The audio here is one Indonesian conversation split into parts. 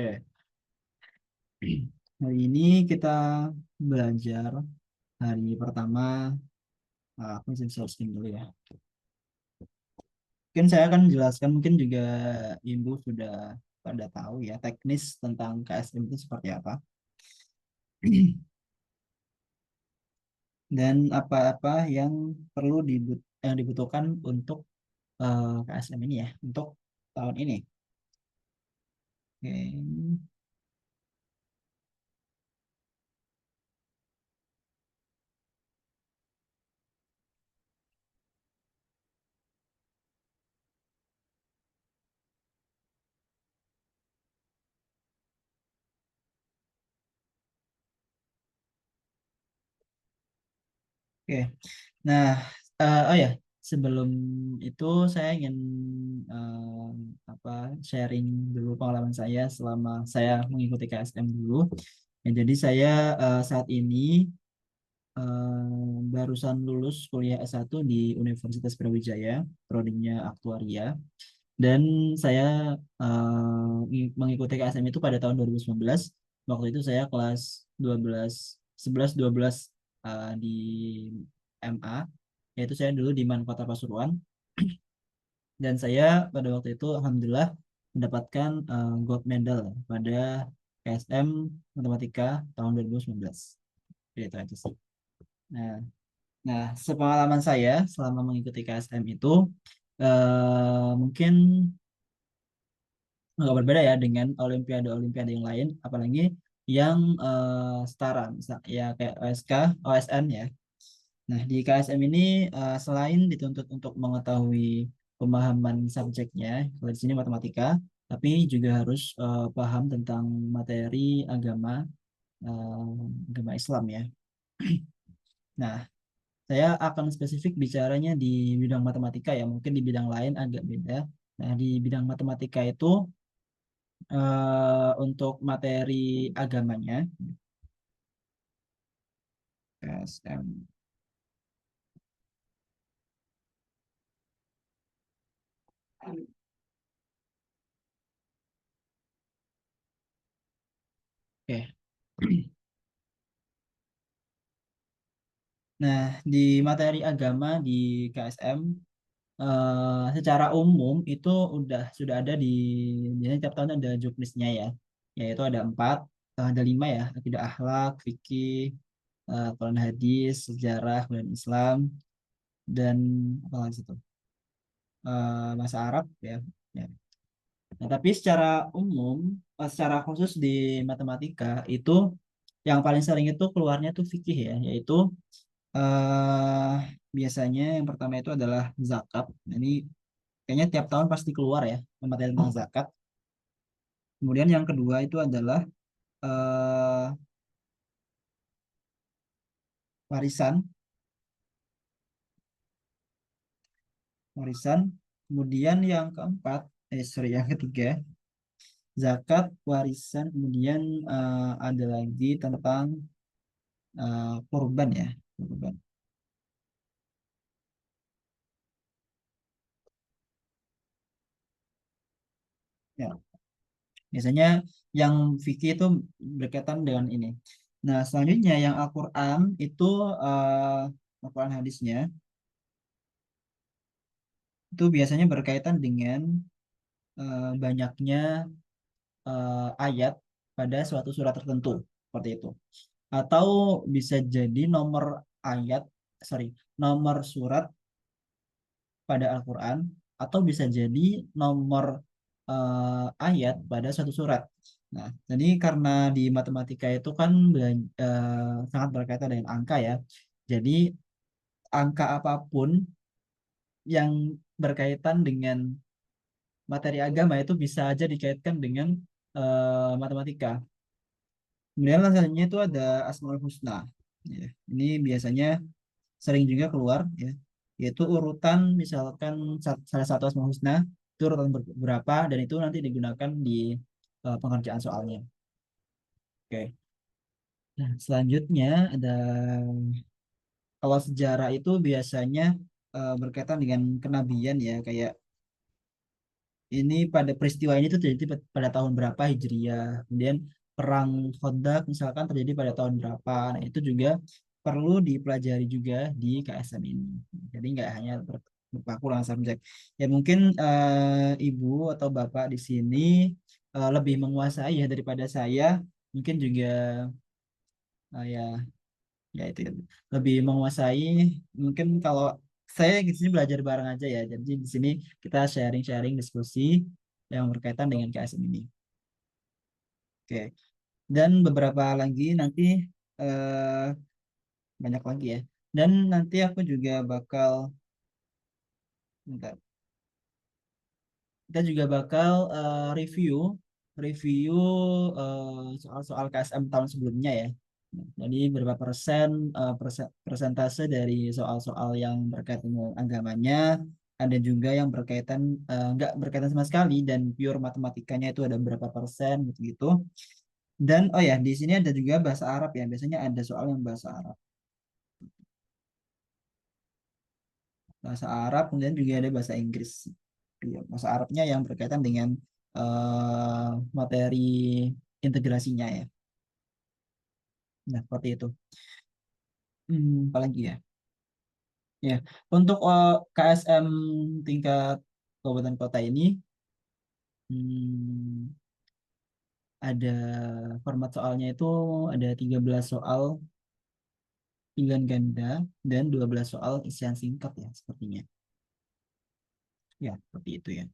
Oke, hari ini kita belajar hari pertama. Aku bisa searching dulu ya. Mungkin saya akan jelaskan, mungkin juga Ibu sudah pada tahu ya teknis tentang KSM itu seperti apa dan apa-apa yang yang dibutuhkan untuk KSM ini ya untuk tahun ini. Oke. Oke. Nah, oh ya, sebelum itu saya ingin apa sharing dulu pengalaman saya selama saya mengikuti KSM dulu. Ya, jadi saya saat ini barusan lulus kuliah S1 di Universitas Brawijaya, prodinya Aktuaria, dan saya mengikuti KSM itu pada tahun 2019. Waktu itu saya kelas 12, 11, 12 di MA, yaitu saya dulu di Man Kota Pasuruan, dan saya pada waktu itu alhamdulillah mendapatkan gold medal pada KSM Matematika tahun 2019. Itu aja sih. Nah, nah, sepengalaman saya selama mengikuti KSM itu mungkin nggak berbeda ya dengan olimpiade-olimpiade yang lain, apalagi yang setara, misal ya kayak OSK, OSN ya. Nah, di KSM ini selain dituntut untuk mengetahui pemahaman subjeknya, kalau di sini matematika, tapi juga harus paham tentang materi agama, agama Islam ya. Nah, saya akan spesifik bicaranya di bidang matematika ya, mungkin di bidang lain agak beda. Nah, di bidang matematika itu untuk materi agamanya, KSM. Oke. Nah, di materi agama di KSM secara umum itu sudah ada biasanya tiap tahun ada juknisnya ya, yaitu ada empat, ada lima ya, akidah akhlak, fikih, Quran hadis, sejarah, dan Islam, dan apa lagi itu, bahasa Arab ya. Ya. Nah, tapi secara umum, secara khusus di matematika itu yang paling sering itu keluarnya tuh fikih ya, yaitu eh biasanya yang pertama itu adalah zakat. Nah, ini kayaknya tiap tahun pasti keluar ya materi tentang zakat. Kemudian yang kedua itu adalah eh warisan, warisan. Kemudian yang keempat, sorry, yang ketiga zakat, warisan. Kemudian ada lagi tentang kurban ya, kurban. Ya, biasanya yang fikih itu berkaitan dengan ini. Nah, selanjutnya yang Al-Quran itu Al-Quran hadisnya itu biasanya berkaitan dengan banyaknya ayat pada suatu surat tertentu seperti itu. Atau bisa jadi nomor ayat, sorry, nomor surat pada Al-Quran, atau bisa jadi nomor ayat pada suatu surat. Nah, jadi karena di matematika itu kan sangat berkaitan dengan angka ya. Jadi angka apapun yang berkaitan dengan materi agama itu bisa aja dikaitkan dengan matematika. Kemudian selanjutnya itu ada Asmaul Husna. Ya, ini biasanya sering juga keluar ya, yaitu urutan misalkan salah satu Asmaul Husna itu urutan berapa dan itu nanti digunakan di pengerjaan soalnya. Oke. Nah, selanjutnya ada kalau sejarah itu biasanya berkaitan dengan kenabian ya, kayak ini pada peristiwa ini tuh terjadi pada tahun berapa Hijriah. Kemudian perang Khandaq misalkan terjadi pada tahun berapa. Nah, itu juga perlu dipelajari juga di KSM ini. Jadi nggak hanya berpaku dengan subjek. Ya mungkin ibu atau bapak di sini lebih menguasai ya daripada saya. Mungkin juga ya ya itu ya. Lebih menguasai. Mungkin kalau saya di sini belajar bareng aja ya. Jadi di sini kita sharing-sharing diskusi yang berkaitan dengan KSM ini. Oke. Dan beberapa lagi nanti eh, banyak lagi ya. Dan nanti aku juga bakal bentar, kita juga bakal review review soal-soal KSM tahun sebelumnya ya. Jadi berapa persen persentase dari soal-soal yang berkaitan dengan agamanya, ada juga yang berkaitan nggak berkaitan sama sekali dan pure matematikanya itu ada berapa persen gitu-gitu. Dan oh ya di sini ada juga bahasa Arab ya. Biasanya ada soal yang bahasa Arab. Bahasa Arab kemudian juga ada bahasa Inggris. Iya, bahasa Arabnya yang berkaitan dengan materi integrasinya ya. Nah, seperti itu. Apalagi ya. Ya, untuk KSM tingkat kabupaten kota ini hmm, ada format soalnya itu ada 13 soal pilihan ganda dan 12 soal isian singkat ya sepertinya. Ya, seperti itu ya.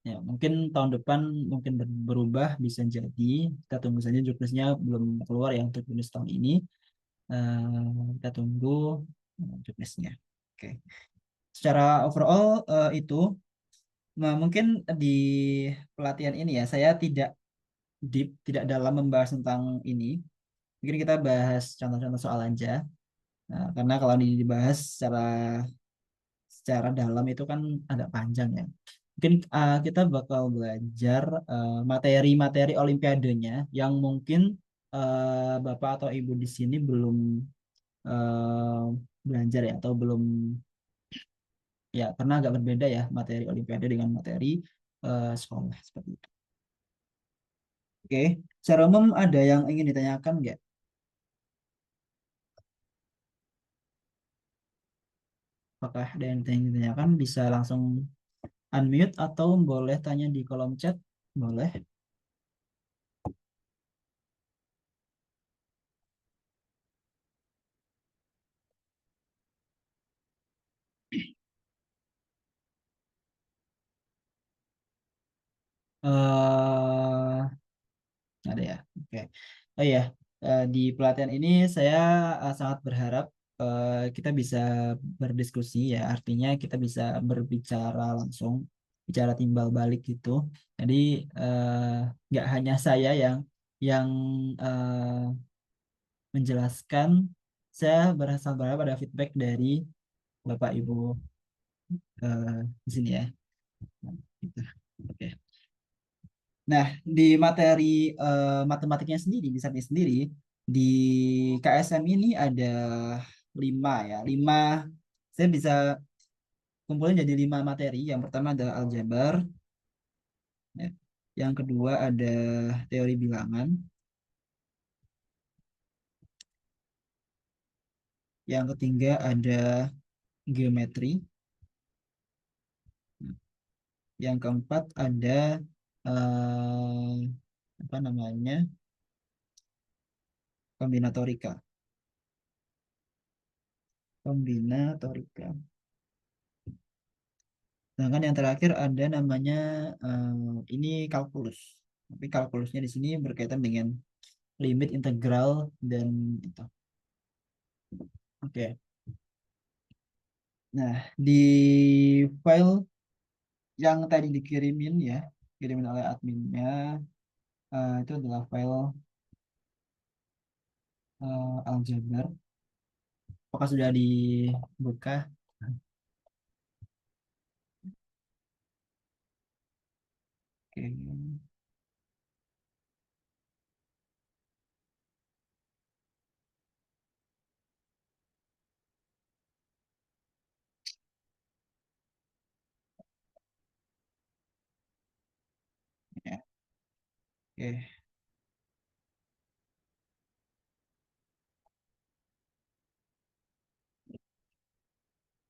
Ya, mungkin tahun depan mungkin berubah bisa jadi. Kita tunggu saja jobdesknya belum keluar ya untuk jobdesk tahun ini. Kita tunggu jobdesknya. Oke. Secara overall itu, nah mungkin di pelatihan ini ya saya tidak deep, tidak dalam membahas tentang ini. Mungkin kita bahas contoh-contoh soal aja. Nah, karena kalau dibahas secara secara dalam itu kan agak panjang ya. Mungkin kita bakal belajar materi-materi olimpiadenya yang mungkin Bapak atau Ibu di sini belum eh, belajar ya atau belum ya karena agak berbeda ya materi olimpiade dengan materi sekolah seperti itu. Oke, secara umum ada yang ingin ditanyakan nggak? Apakah ada yang ingin ditanyakan? Bisa langsung unmute atau boleh tanya di kolom chat? Boleh. Ada ya. Oke. Oh iya, di pelatihan ini saya sangat berharap kita bisa berdiskusi ya. Artinya kita bisa berbicara langsung, bicara timbal balik gitu. Jadi nggak hanya saya yang menjelaskan. Saya berharap ada feedback dari Bapak Ibu di sini ya. Nah, gitu. Oke. Nah, di materi matematiknya sendiri, di samping sendiri, di KSM ini ada 5 ya. 5, saya bisa kumpulin jadi 5 materi. Yang pertama adalah aljabar, ya. Yang kedua ada teori bilangan. Yang ketiga ada geometri. Yang keempat ada apa namanya? Kombinatorika. Kombinatorika. Sedangkan yang terakhir ada namanya ini kalkulus. Tapi kalkulusnya di sini berkaitan dengan limit integral dan itu. Oke. Nah, di file yang tadi dikirimin ya, kirimin oleh adminnya, itu adalah file aljabar. Apakah sudah dibuka? Oke. Oke,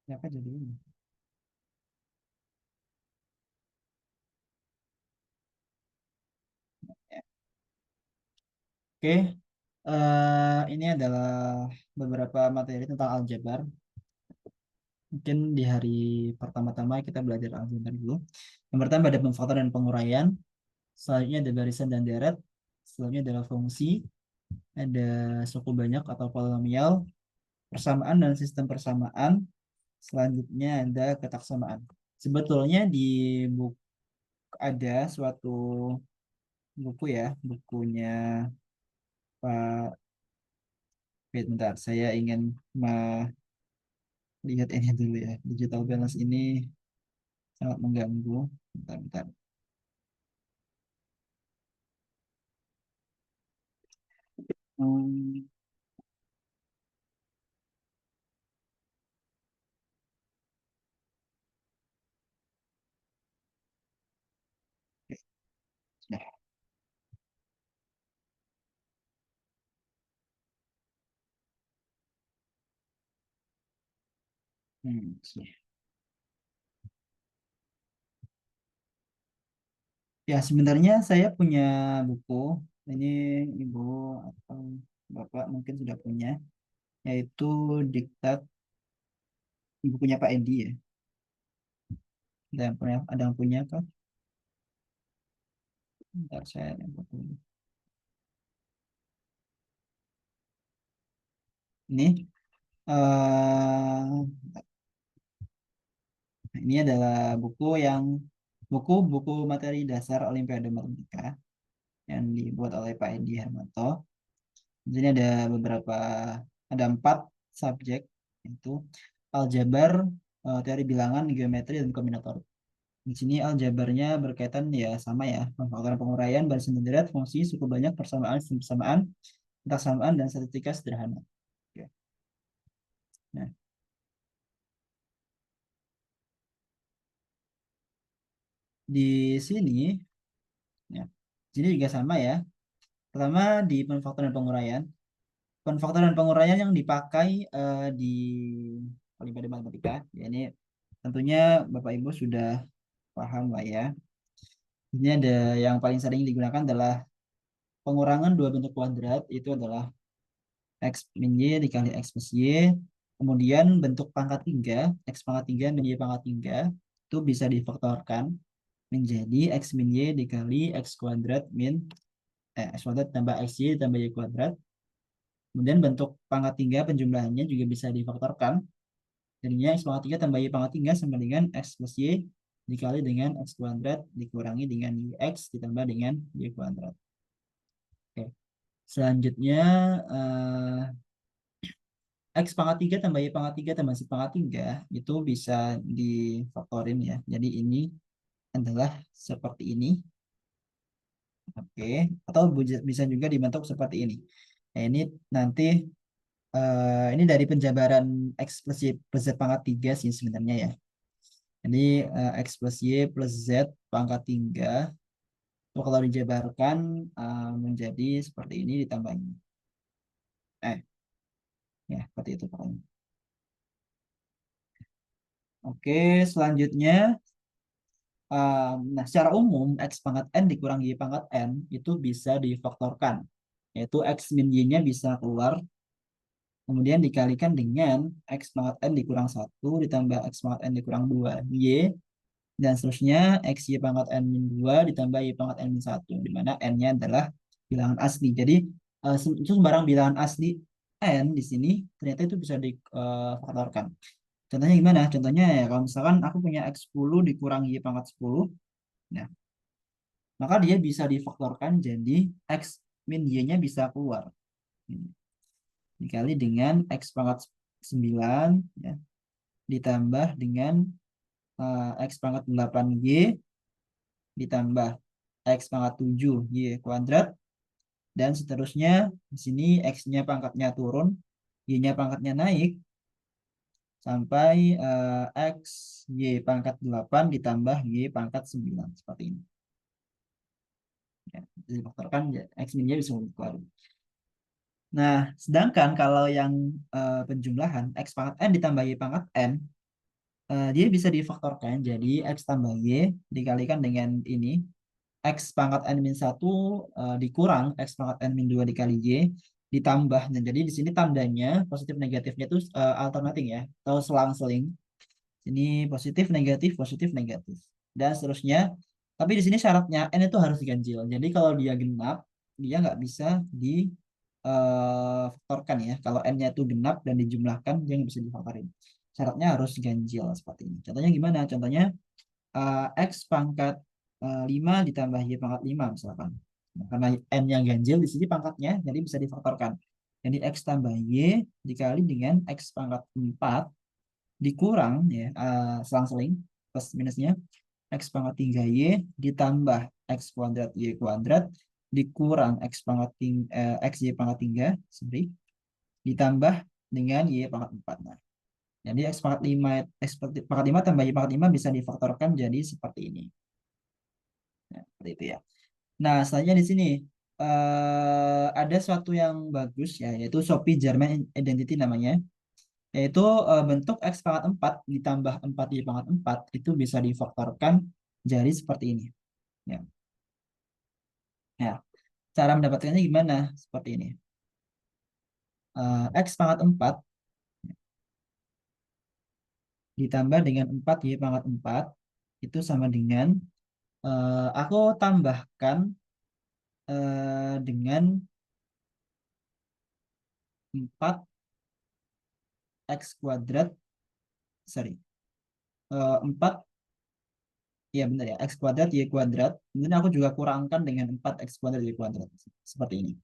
kenapa jadi ini? Oke, ini adalah beberapa materi tentang aljabar. Mungkin di hari pertama-tama kita belajar aljabar dulu. Yang pertama ada pemfaktoran dan penguraian. Selanjutnya ada barisan dan deret. Selanjutnya adalah fungsi. Ada suku banyak atau polinomial. Persamaan dan sistem persamaan. Selanjutnya ada ketaksamaan. Sebetulnya di buku ada suatu buku ya, bukunya Pak. Wait, bentar, saya ingin melihat ini dulu ya. Digital balance ini sangat mengganggu. Bentar, bentar. Hmm, oke, sudah. Sudah. Ya, sebenarnya saya punya buku. Ini Ibu atau Bapak mungkin sudah punya, yaitu Diktat, bukunya Pak Edi ya. Ada yang punya kah? Bentar, saya yang buku. Ini ini adalah buku materi dasar Olimpiade Matematika yang dibuat oleh Pak Edi Hermanto. Di sini ada 4 subjek, yaitu aljabar, teori bilangan, geometri, dan kombinator. Di sini aljabarnya berkaitan ya sama ya, pemfaktoran penguraian, barisan dan deret, fungsi, suku banyak, persamaan, sistem persamaan, kesamaan, dan statistika sederhana. Oke. Nah, di sini ya, sini juga sama ya. Pertama di pemfaktoran dan penguraian. Pemfaktoran dan penguraian yang dipakai di Olimpiade Matematika, ya ini tentunya Bapak Ibu sudah paham lah ya. Ini ada yang paling sering digunakan adalah pengurangan dua bentuk kuadrat, itu adalah X min Y dikali X plus Y. Kemudian bentuk pangkat 3 X pangkat 3 min Y pangkat 3 itu bisa difaktorkan menjadi X min Y dikali X kuadrat X kuadrat tambah X Y tambah Y kuadrat. Kemudian bentuk pangkat 3 penjumlahannya juga bisa difaktorkan. Jadinya X pangkat 3 tambah Y pangkat 3 sama dengan X plus Y dikali dengan X kuadrat dikurangi dengan X ditambah dengan Y kuadrat. Oke. Selanjutnya eh, X pangkat 3 tambah Y pangkat 3 tambah Z pangkat 3 itu bisa difaktorin ya. Jadi ini adalah seperti ini. Oke. Atau bisa juga dibentuk seperti ini. Nah, ini nanti ini dari penjabaran X plus Y plus Z pangkat 3 sih sebenarnya ya. Jadi X plus Y plus Z pangkat 3 itu kalau dijabarkan menjadi seperti ini ditambah ini. Ya, seperti itu pokoknya. Oke, selanjutnya nah, secara umum X pangkat N dikurang Y pangkat N itu bisa difaktorkan. Yaitu X min Y-nya bisa keluar, kemudian dikalikan dengan X pangkat N dikurang 1 ditambah X pangkat N dikurang 2 Y, dan seterusnya X Y pangkat N min 2 ditambah Y pangkat N min 1, di mana N-nya adalah bilangan asli. Jadi, itu sembarang bilangan asli N di sini ternyata itu bisa difaktorkan. Contohnya gimana? Contohnya ya, kalau misalkan aku punya X10 dikurang Y pangkat 10, nah, maka dia bisa difaktorkan jadi X min Y-nya bisa keluar. Hmm. Dikali dengan X pangkat 9, ya, ditambah dengan X pangkat 8 Y, ditambah X pangkat 7 Y kuadrat, dan seterusnya. Di sini X-nya pangkatnya turun, Y-nya pangkatnya naik, sampai X Y pangkat 8 ditambah Y pangkat 9. Seperti ini. Ya. Bisa difaktorkan, X min Y bisa keluar. Nah, sedangkan kalau yang penjumlahan X pangkat N ditambah Y pangkat N, dia bisa difaktorkan jadi X tambah Y dikalikan dengan ini, X pangkat N min 1 dikurang X pangkat N min 2 dikali Y ditambah. Nah, jadi di sini tandanya positif negatifnya itu alternating ya, atau selang-seling. Ini positif negatif dan seterusnya. Tapi di sini syaratnya n itu harus ganjil. Jadi kalau dia genap, dia nggak bisa difaktorkan ya. Kalau n-nya itu genap dan dijumlahkan, dia nggak bisa difaktorin. Syaratnya harus ganjil seperti ini. Contohnya gimana? Contohnya x pangkat 5 ditambah y pangkat 5 misalkan. Nah, karena n yang ganjil di sini pangkatnya, jadi bisa difaktorkan. Jadi x tambah y dikali dengan x pangkat 4 dikurang ya selang-seling plus minusnya x pangkat 3y ditambah x kuadrat y kuadrat dikurang x y pangkat 3 sorry, ditambah dengan y pangkat 4. Nah, jadi x pangkat 5 pangkat 5 tambah y pangkat 5 bisa difaktorkan jadi seperti ini. Nah, seperti itu ya. Nah, selanjutnya di sini ada suatu yang bagus ya, yaitu Shopee German Identity namanya, yaitu bentuk x pangkat 4 ditambah 4 y pangkat 4 itu bisa difaktorkan jadi seperti ini ya. Ya, cara mendapatkannya gimana? Seperti ini. X pangkat 4 ditambah dengan 4 y pangkat 4 itu sama dengan aku tambahkan dengan 4 x kuadrat, sorry, 4, ya benar ya, x kuadrat y kuadrat. Kemudian aku juga kurangkan dengan 4 x kuadrat y kuadrat seperti ini.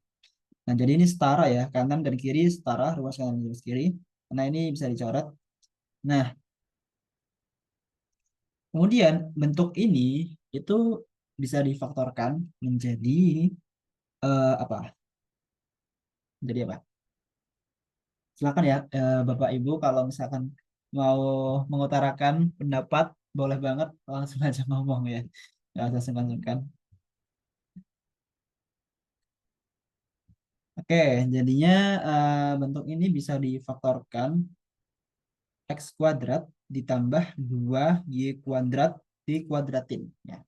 Nah, jadi ini setara ya, kanan dan kiri setara, ruas kanan dan ruas kiri. Nah, ini bisa dicoret. Nah, kemudian bentuk ini itu bisa difaktorkan menjadi apa? Jadi apa? Silakan ya, Bapak Ibu, kalau misalkan mau mengutarakan pendapat, boleh banget langsung aja ngomong ya. Nggak usah sungkan-sungkan. Oke, jadinya bentuk ini bisa difaktorkan x kuadrat ditambah 2 y kuadrat dikuadratin ya.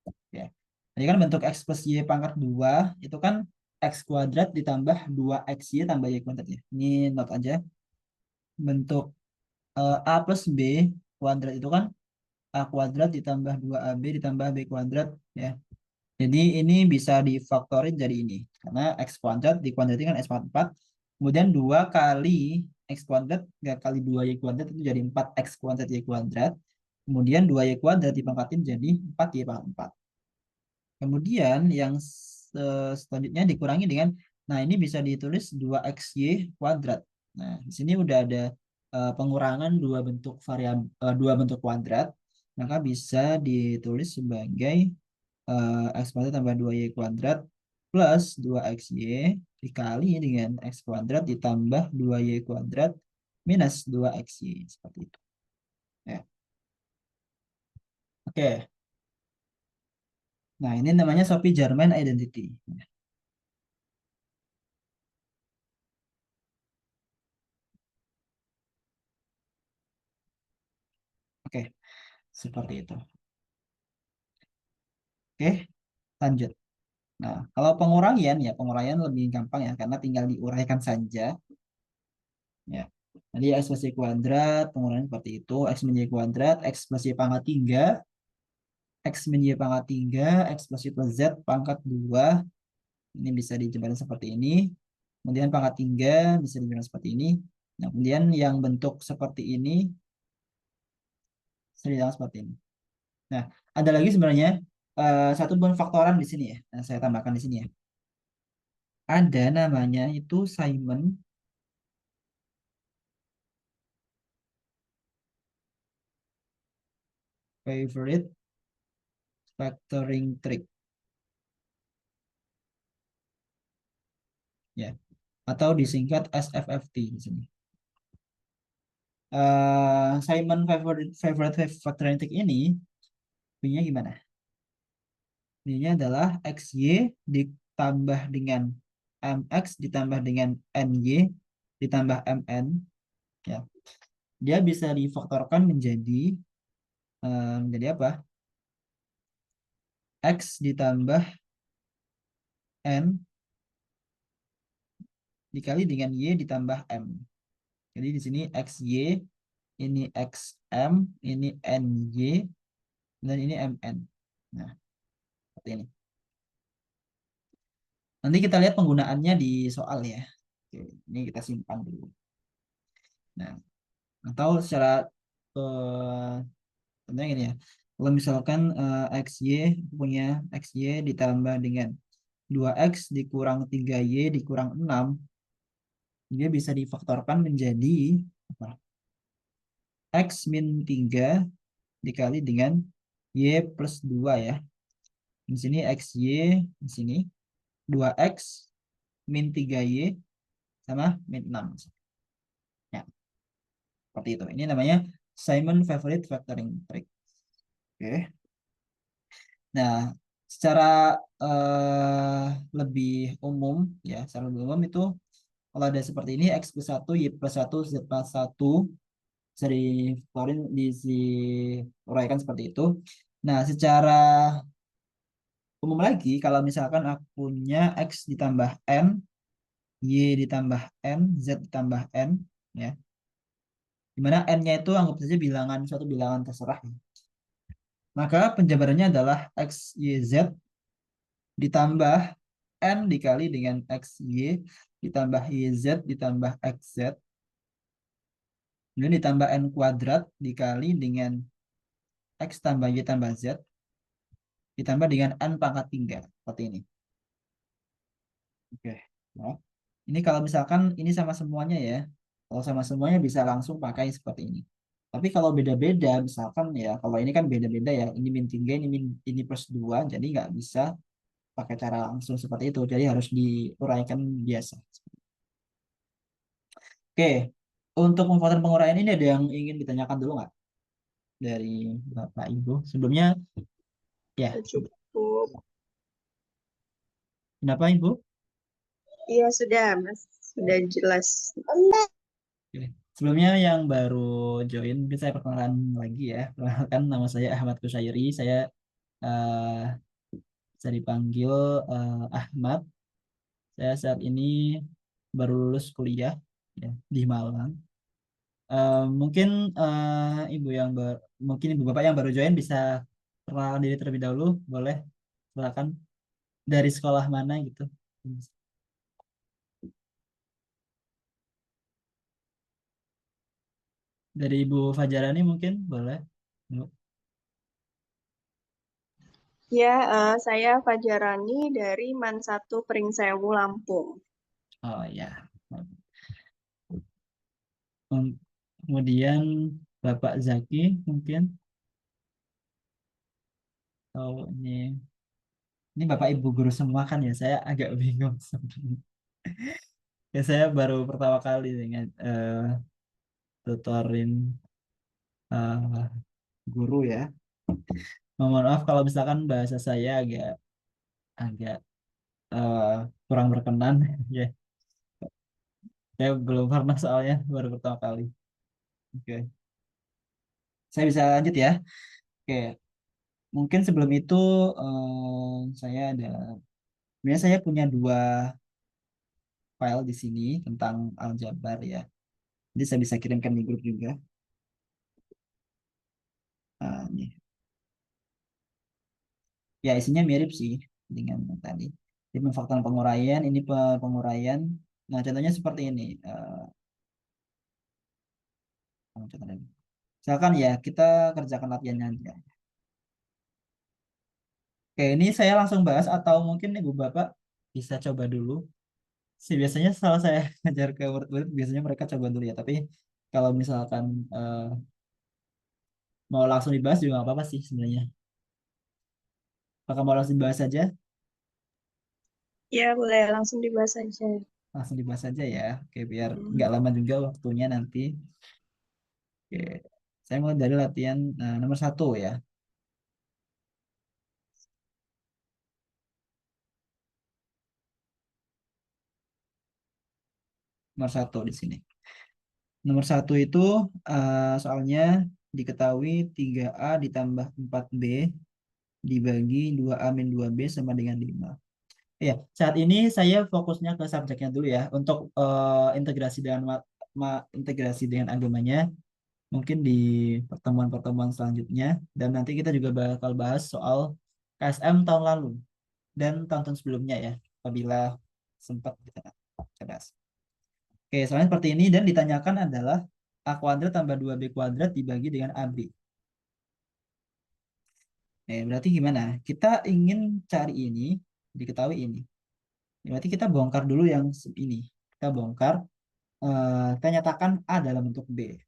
Oke. Jadi kan bentuk x plus y pangkat 2 itu kan x kuadrat ditambah 2xy tambah y kuadrat ya. Ini note aja. Bentuk a plus b kuadrat itu kan a kuadrat ditambah 2ab ditambah b kuadrat ya. Jadi ini bisa difaktorin jadi ini. Karena x kuadrat dikuadratin kan x pangkat 4. Kemudian 2 kali x kuadrat, 3 kali 2y kuadrat itu jadi 4x kuadrat y kuadrat. Kemudian 2y kuadrat dipangkatin jadi 4y pangkat 4. Kemudian yang selanjutnya dikurangi dengan, nah ini bisa ditulis 2xy kuadrat. Nah, di sini udah ada pengurangan dua bentuk kuadrat, maka bisa ditulis sebagai x kuadrat tambah 2y kuadrat plus 2xy dikali dengan x kuadrat ditambah 2y kuadrat minus 2xy seperti itu. Ya. Oke. Nah, ini namanya Shopee German Identity. Oke, seperti itu. Oke, lanjut. Nah, kalau pengurangan ya, pengurangan lebih gampang ya, karena tinggal diuraikan saja. Ya. Jadi x plus y kuadrat, pengurangan seperti itu. X min y kuadrat, x plus y pangkat 3, x min y pangkat 3, x plus y plus z pangkat 2. Ini bisa dijembatkan seperti ini. Kemudian pangkat 3 bisa dijembatkan seperti ini. Nah, kemudian yang bentuk seperti ini, bisa dijembatkan seperti ini. Nah, ada lagi sebenarnya satu buah faktoran di sini ya. Nah, saya tambahkan di sini ya. Ada namanya itu Simon favorite factoring trick ya, atau disingkat SFFT di sini. Simon favorite favorite factoring trick ini punya gimana? Ini adalah XY ditambah dengan MX ditambah dengan NY ditambah MN. Ya. Dia bisa difaktorkan menjadi apa? X ditambah N dikali dengan Y ditambah M. Jadi di sini XY, ini XM, ini NY, dan ini MN. Nah, seperti ini. Nanti kita lihat penggunaannya di soal ya. Oke, ini kita simpan dulu. Nah, atau secara eh, contohnya gini ya. Kalau misalkan XY punya XY ditambah dengan 2X dikurang 3Y dikurang 6, dia bisa difaktorkan menjadi apa? X min 3 dikali dengan Y plus 2 ya. Di sini XY, di sini 2X min 3Y sama min 6. Ya, seperti itu. Ini namanya Simon favorite factoring trick. Oke. Nah, secara eh, lebih umum ya, secara lebih umum itu kalau ada seperti ini X plus 1, Y plus 1, Z plus 1 bisa dikeluarin, diuraikan seperti itu. Nah, secara umum lagi, kalau misalkan aku punya X ditambah N, Y ditambah N, Z ditambah N, ya, dimana N-nya itu anggap saja bilangan, suatu bilangan terserah. Maka penjabarannya adalah X, Y, Z ditambah N dikali dengan X, Y, ditambah Y, Z, ditambah X, Z, kemudian ditambah N kuadrat dikali dengan X tambah Y tambah Z, ditambah dengan N pangkat 3. Seperti ini. Oke. Nah, ini kalau misalkan ini sama semuanya ya. Kalau sama semuanya bisa langsung pakai seperti ini. Tapi kalau beda-beda, misalkan ya, kalau ini kan beda-beda ya. Ini min 3, ini plus 2, jadi nggak bisa pakai cara langsung seperti itu. Jadi harus diuraikan biasa. Oke, untuk pembuatan penguraian ini ada yang ingin ditanyakan dulu nggak dari Bapak Ibu? Sebelumnya, ya, Cukup. kenapa Ibu? Iya sudah, Mas. Sudah jelas. Oke. Sebelumnya yang baru join, mungkin saya perkenalan lagi ya. Perkenalkan, nama saya Ahmad Kusyairi. Saya eh, bisa dipanggil Ahmad. Saya saat ini baru lulus kuliah ya, di Malang. Mungkin ibu yang mungkin ibu bapak yang baru join bisa perkenalan diri terlebih dahulu, boleh? Silakan, dari sekolah mana gitu? Dari Ibu Fajarani mungkin boleh? Bu. Ya, saya Fajarani dari Man 1 Pringsewu, Lampung. Oh ya. Kemudian Bapak Zaki mungkin. Oh ini Bapak Ibu guru semua kan ya, saya agak bingung sebenarnya. Ya saya baru pertama kali dengan tutorin eh, guru ya. Mohon maaf kalau misalkan bahasa saya agak agak eh, kurang berkenan ya. Saya belum pernah soalnya baru pertama kali. Oke, saya bisa lanjut ya. Oke, mungkin sebelum itu sebenarnya saya punya dua file di sini tentang aljabar ya. Jadi saya bisa kirimkan di grup juga. Nih. Ya isinya mirip sih dengan yang tadi. Ini pemfaktoran penguraian, ini penguraian. Nah contohnya seperti ini. Contohnya. Misalkan ya kita kerjakan latihannya aja. Oke ini saya langsung bahas atau mungkin ibu bapak bisa coba dulu. Sih biasanya setelah saya ngajar ke murid-murid biasanya mereka coba dulu ya. Tapi kalau misalkan mau langsung dibahas juga nggak apa-apa sih sebenarnya. Apakah mau langsung dibahas saja? Ya, boleh langsung dibahas saja. Langsung dibahas saja ya. Oke biar Hmm. nggak lama juga waktunya nanti. Oke. Saya mulai dari latihan nomor 1 ya. Nomor satu di sini. Nomor satu itu soalnya diketahui 3A ditambah 4B dibagi 2A min 2B sama dengan 5. Ya, saat ini saya fokusnya ke subjeknya dulu ya. Untuk integrasi dengan integrasi dengan agamanya mungkin di pertemuan-pertemuan selanjutnya. Dan nanti kita juga bakal bahas soal KSM tahun lalu dan tahun-tahun sebelumnya ya, apabila sempat kita bahas. Oke, soalnya seperti ini dan ditanyakan adalah A kuadrat tambah 2B kuadrat dibagi dengan AB. Berarti gimana? Kita ingin cari ini, diketahui ini. Berarti kita bongkar dulu yang ini. Kita bongkar, kita nyatakan A dalam bentuk B.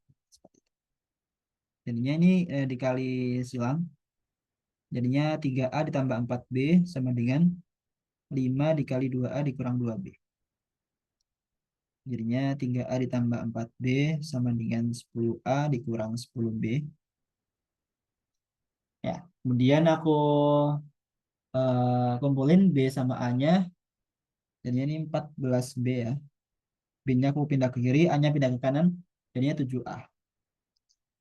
Jadinya ini dikali silang. Jadinya 3A ditambah 4B sama dengan 5 dikali 2A dikurang 2B. Jadinya 3A ditambah 4B sama dengan 10A dikurang 10B. Ya, kemudian aku kumpulin B sama A-nya. Jadinya ini 14B ya. B-nya aku pindah ke kiri, A-nya pindah ke kanan. Jadinya 7A.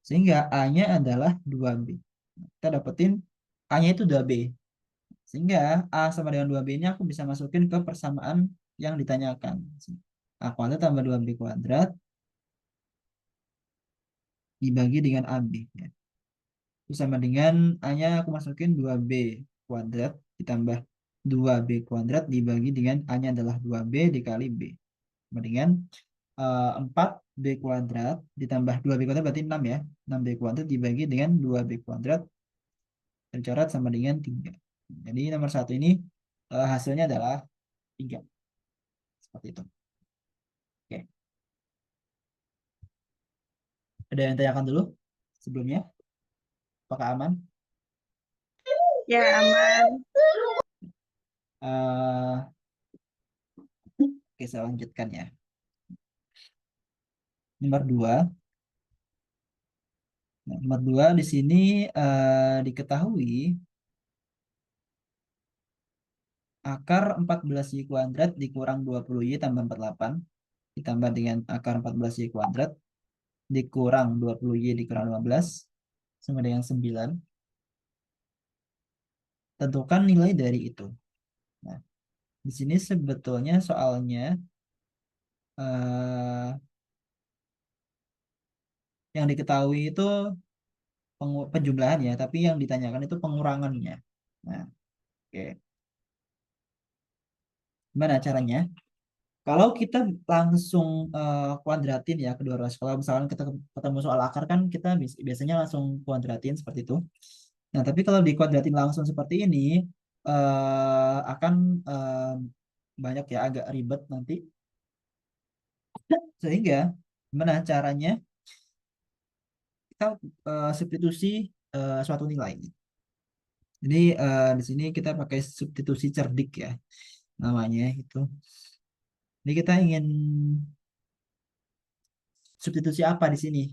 Sehingga A-nya adalah 2B. Kita dapetin A-nya itu 2B. Sehingga A sama dengan 2B ini aku bisa masukin ke persamaan yang ditanyakan. A kuadrat tambah 2B kuadrat dibagi dengan AB. Ya. Itu sama dengan A-nya aku masukin 2B kuadrat ditambah 2B kuadrat dibagi dengan A-nya adalah 2B dikali B. Sama dengan 4B kuadrat ditambah 2B kuadrat berarti 6 ya. 6B kuadrat dibagi dengan 2B kuadrat tercoret sama dengan 3. Jadi nomor satu ini hasilnya adalah 3. Seperti itu. Oke. Ada yang tanyakan dulu sebelumnya? Apakah aman? Ya, aman. Eh, oke, saya lanjutkan ya. Nomor 2. Nah, nomor 2 di sini diketahui akar 14Y kuadrat dikurang 20Y tambah 48 ditambah dengan akar 14Y kuadrat dikurang 20Y dikurang 15 sama dengan 9. Tentukan nilai dari itu. Nah, di sini sebetulnya soalnya eh, yang diketahui itu penjumlahan ya, tapi yang ditanyakan itu pengurangannya. Nah, oke. Gimana caranya? Kalau kita langsung kuadratin ya kedua ruas, kalau misalkan kita ketemu soal akar kan kita biasanya langsung kuadratin seperti itu. Nah, tapi kalau dikuadratin langsung seperti ini akan banyak ya agak ribet nanti. Sehingga gimana caranya kita substitusi suatu nilai. Jadi di sini kita pakai substitusi cerdik ya namanya itu. Jadi kita ingin substitusi apa di sini?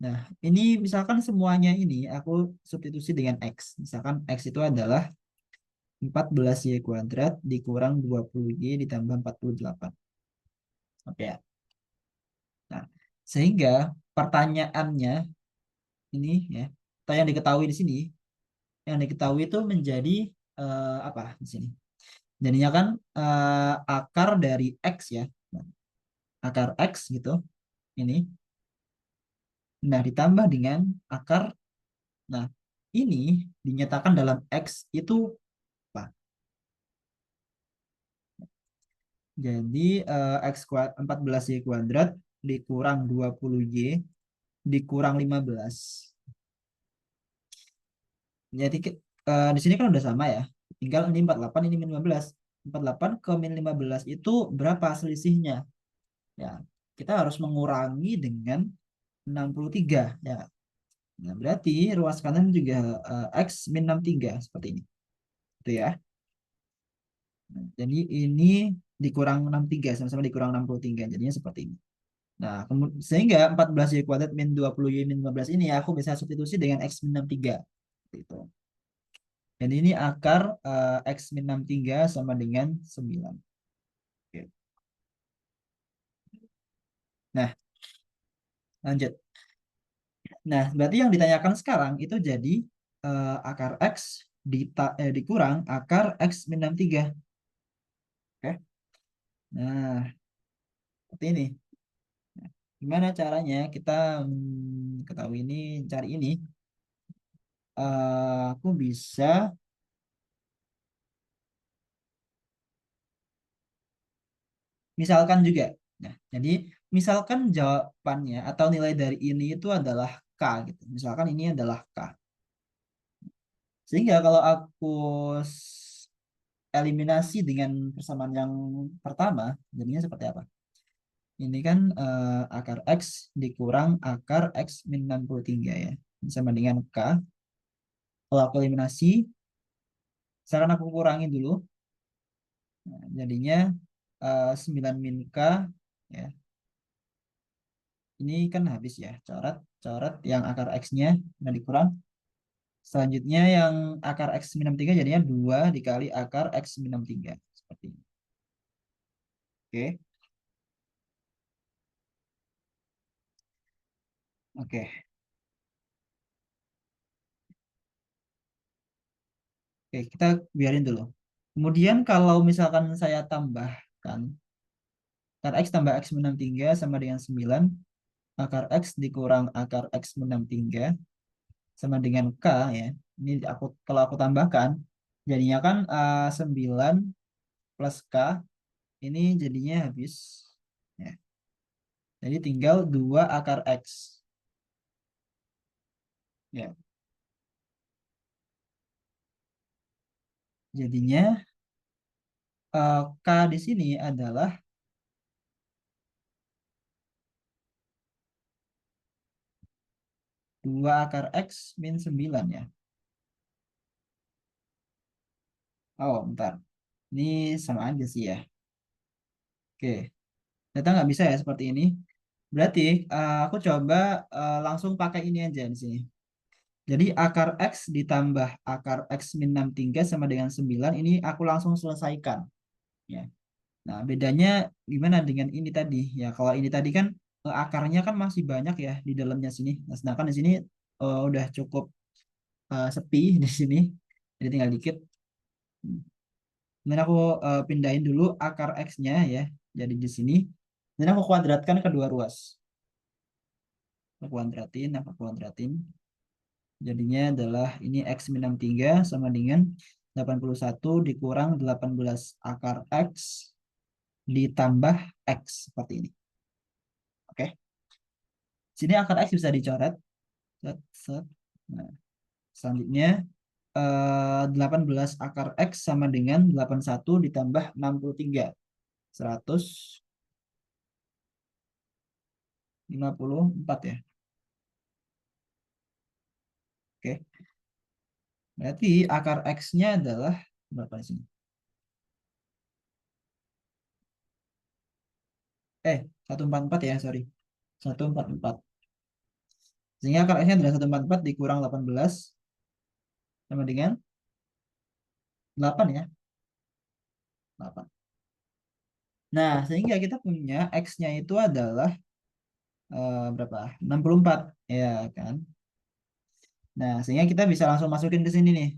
Nah, ini misalkan semuanya ini aku substitusi dengan X. Misalkan X itu adalah 14Y kuadrat dikurang 20Y ditambah 48. Oke ya. Nah, sehingga pertanyaannya ini ya, atau yang diketahui di sini, yang diketahui itu menjadi apa di sini? Jadinya kan akar dari X ya. Nah, akar X gitu. Ini. Nah, ditambah dengan akar. Nah, ini dinyatakan dalam X itu apa? Jadi X 14Y kuadrat dikurang 20Y dikurang 15. Jadi di sini kan udah sama ya. Tinggal ini 48 ini min 15. 48 ke min 15 itu berapa selisihnya? Ya, kita harus mengurangi dengan 63 ya. Nah, berarti ruas kanan juga X min 63 seperti ini. Itu ya. Nah, jadi ini dikurang 63 sama-sama dikurang 63. Jadinya seperti ini. Nah, sehingga 14Y kuadrat min 20Y min 15 ini aku bisa substitusi dengan X min 63. Seperti itu. Dan ini akar X min 63 sama dengan 9. Oke. Nah, lanjut. Nah, berarti yang ditanyakan sekarang itu jadi akar X dikurang akar X min 63. Oke. Nah, seperti ini. Gimana caranya kita ketahui ini, cari ini? Aku bisa misalkan juga. Nah, jadi misalkan jawabannya atau nilai dari ini itu adalah K gitu. Misalkan ini adalah K. Sehingga kalau aku eliminasi dengan persamaan yang pertama, jadinya seperti apa? Ini kan akar X dikurang akar X min 63 ya. Sama dengan K. Kalau aku eliminasi, misalkan aku kurangi dulu. Nah, jadinya 9 min K ya. Ini kan habis ya. Coret, coret yang akar X-nya dan dikurang. Selanjutnya yang akar X min 63 jadinya 2 dikali akar X min 63. Seperti ini. Oke. Oke. Oke, kita biarin dulu. Kemudian kalau misalkan saya tambahkan akar X tambah X min 63 sama dengan 9, akar X dikurang akar X min 63 sama dengan K ya. Ini kalau aku tambahkan jadinya kan 9 plus K ini jadinya habis ya. Jadi tinggal 2 akar X ya. Jadinya K di sini adalah 2 akar X min 9 ya. Oh, bentar. Ini sama aja sih ya. Oke. Ternyata nggak bisa ya seperti ini. Berarti aku coba langsung pakai ini aja di sini. Jadi akar X ditambah akar X min 63 sama dengan 9 ini aku langsung selesaikan. Ya. Nah, bedanya gimana dengan ini tadi? Ya, kalau ini tadi kan akarnya kan masih banyak ya di dalamnya sini. Nah, sedangkan di sini udah cukup sepi di sini. Jadi tinggal dikit. Dan aku pindahin dulu akar X-nya ya. Jadi di sini. Dan aku kuadratkan kedua ruas. Aku kuadratin. Jadinya adalah ini X min 63 sama dengan 81 dikurang 18 akar X ditambah X seperti ini. Oke. Sini akar X bisa dicoret. Set, set. Nah, selanjutnya 18 akar X sama dengan 81 ditambah 63. 154 ya. Oke. Berarti akar X-nya adalah berapa di sini? 144 ya, sorry. 144. Sehingga akar X-nya adalah 144 dikurang 18 sama dengan 8 ya. 8. Nah, sehingga kita punya X-nya itu adalah berapa? 64 ya kan. Nah, sehingga kita bisa langsung masukin ke sini nih.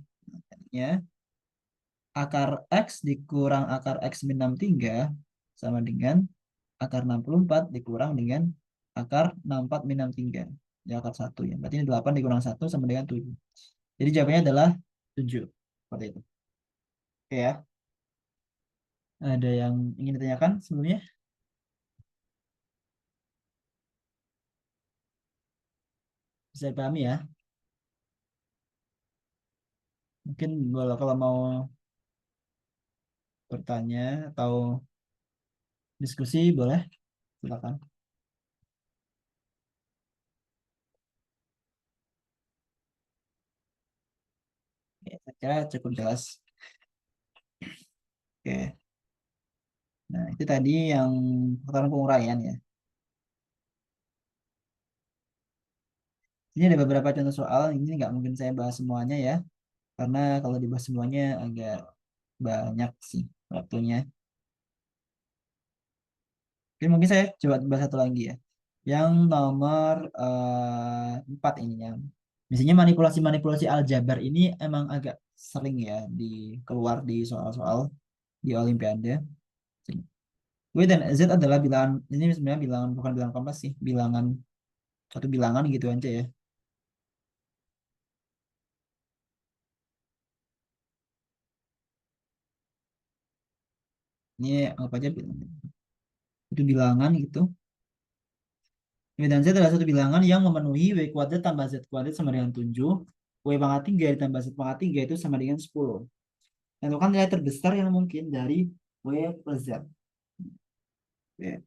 Ya, akar X dikurang akar X min 63 sama dengan akar 64 dikurang dengan akar 64 min 63. Ya, akar 1 ya. Berarti ini 8 dikurang 1 sama dengan 7. Jadi jawabannya adalah 7. Seperti itu. Oke ya. Ada yang ingin ditanyakan sebelumnya? Bisa dipahami ya. Mungkin kalau mau bertanya atau diskusi boleh, silakan. Oke, saya kira cukup jelas. Oke. Nah, itu tadi yang peraturan penguraian ya. Ini ada beberapa contoh soal, ini nggak mungkin saya bahas semuanya ya, karena kalau dibahas semuanya agak banyak sih waktunya. Oke, mungkin saya coba bahas satu lagi ya. Yang nomor 4 ini yang biasanya manipulasi-manipulasi aljabar ini emang agak sering ya di keluar di soal-soal di Olimpiade. W dan Z adalah bilangan, ini sebenarnya bilangan bukan bilangan kompleks sih, bilangan satu bilangan gitu aja ya. Ini apa aja bilangan. Itu bilangan gitu. W dan Z adalah satu bilangan yang memenuhi W kuadrat tambah Z kuadrat sama dengan 7. W pangkat 3 ditambah Z pangkat 3 itu sama dengan 10. Tentukan nilai terbesar yang mungkin dari W plus Z. Oke.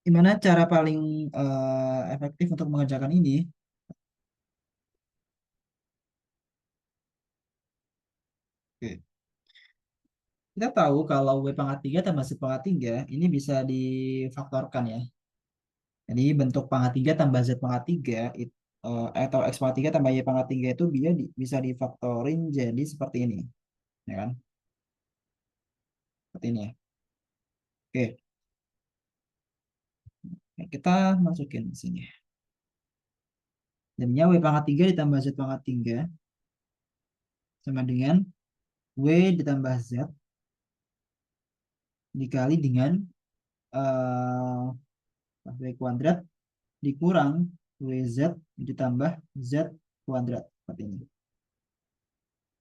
Gimana cara paling efektif untuk mengerjakan ini? Oke. Kita tahu kalau W pangkat 3 tambah Z pangkat 3 ini bisa difaktorkan ya. Jadi bentuk pangkat 3 tambah Z pangkat 3 atau X pangkat 3 tambah Y pangkat 3 itu bisa difaktorin jadi seperti ini. Ya kan? Seperti ini ya. Oke. Nah, kita masukin di sini. Jadinya W pangkat 3 ditambah Z pangkat 3 sama dengan W ditambah Z dikali dengan W kuadrat dikurang WZ ditambah Z kuadrat. Seperti ini.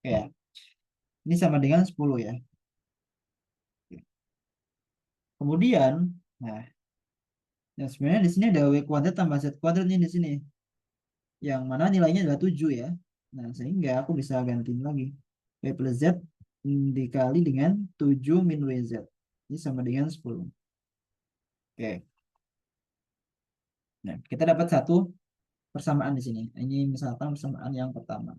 Oke ya. Ini sama dengan 10 ya. Kemudian, nah, sebenarnya di sini ada W kuadrat tambah Z kuadrat nih di sini. Yang mana nilainya adalah 7 ya. Nah, sehingga aku bisa gantiin lagi. W plus Z dikali dengan 7 min WZ. Ini sama dengan 10. Oke. Nah, kita dapat satu persamaan di sini. Ini misalkan persamaan yang pertama.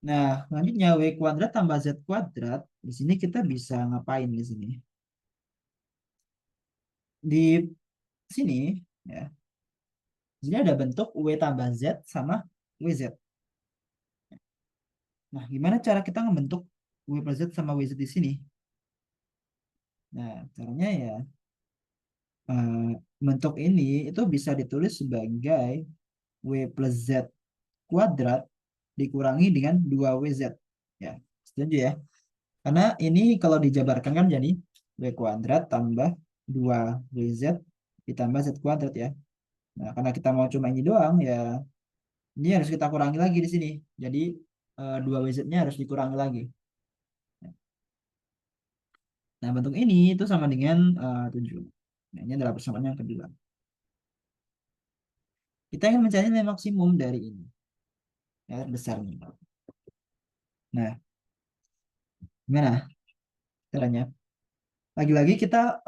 Nah, selanjutnya W kuadrat tambah Z kuadrat. Di sini kita bisa ngapain di sini? Di sini, ya, di sini ada bentuk W tambah Z sama WZ. Nah, gimana cara kita ngebentuk W plus Z sama WZ di sini? Nah, caranya ya, eh, bentuk ini itu bisa ditulis sebagai W plus Z kuadrat dikurangi dengan 2WZ. Ya, setuju ya? Karena ini kalau dijabarkan kan jadi W kuadrat tambah 2WZ ditambah Z kuadrat ya. Nah, karena kita mau cuma ini doang ya, ini harus kita kurangi lagi di sini. Jadi 2WZ-nya harus dikurangi lagi. Nah, bentuk ini itu sama dengan 7. Nah, ini adalah persamaan yang kedua. Kita ingin mencari nilai maksimum dari ini. Ya, besarnya. Nah, gimana caranya? Lagi-lagi kita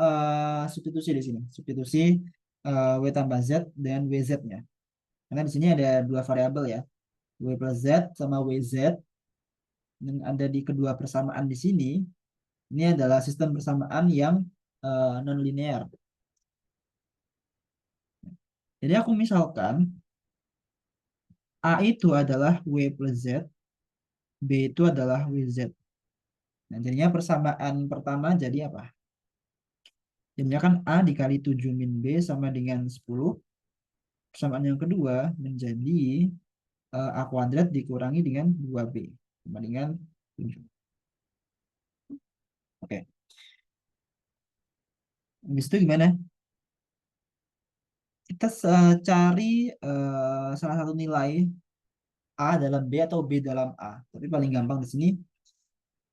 substitusi di sini. Substitusi W tambah Z dengan WZ-nya. Karena di sini ada dua variabel ya. W plus Z sama WZ. Yang ada di kedua persamaan di sini. Ini adalah sistem persamaan yang non-linear. Jadi aku misalkan A itu adalah W plus Z, B itu adalah WZ. Nah, jadinya persamaan pertama jadi apa? Jadinya kan A dikali 7 min B sama dengan 10. Persamaan yang kedua menjadi A kuadrat dikurangi dengan 2B sama dengan 7. Oke. Habis itu gimana? Kita cari salah satu nilai A dalam B atau B dalam A. Tapi paling gampang di sini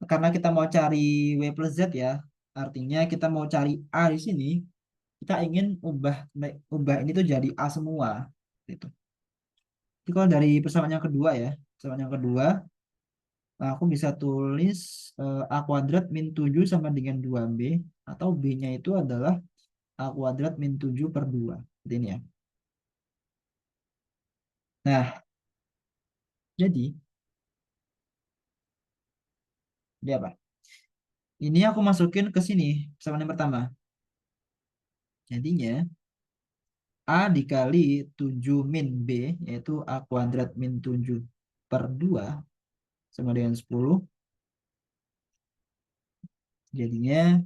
karena kita mau cari W plus Z ya. Artinya kita mau cari A di sini, kita ingin ubah ini tuh jadi A semua. Gitu. Jadi kalau dari persamaan yang kedua ya, persamaan yang kedua, aku bisa tulis A kuadrat min 7 sama dengan 2B, atau B-nya itu adalah A kuadrat min 7 per 2. Seperti ini ya. Nah, jadi, dia apa? Ini aku masukin ke sini, persamaan yang pertama. Jadinya, A dikali 7 min B, yaitu A kuadrat min 7 per 2, sama dengan 10. Jadinya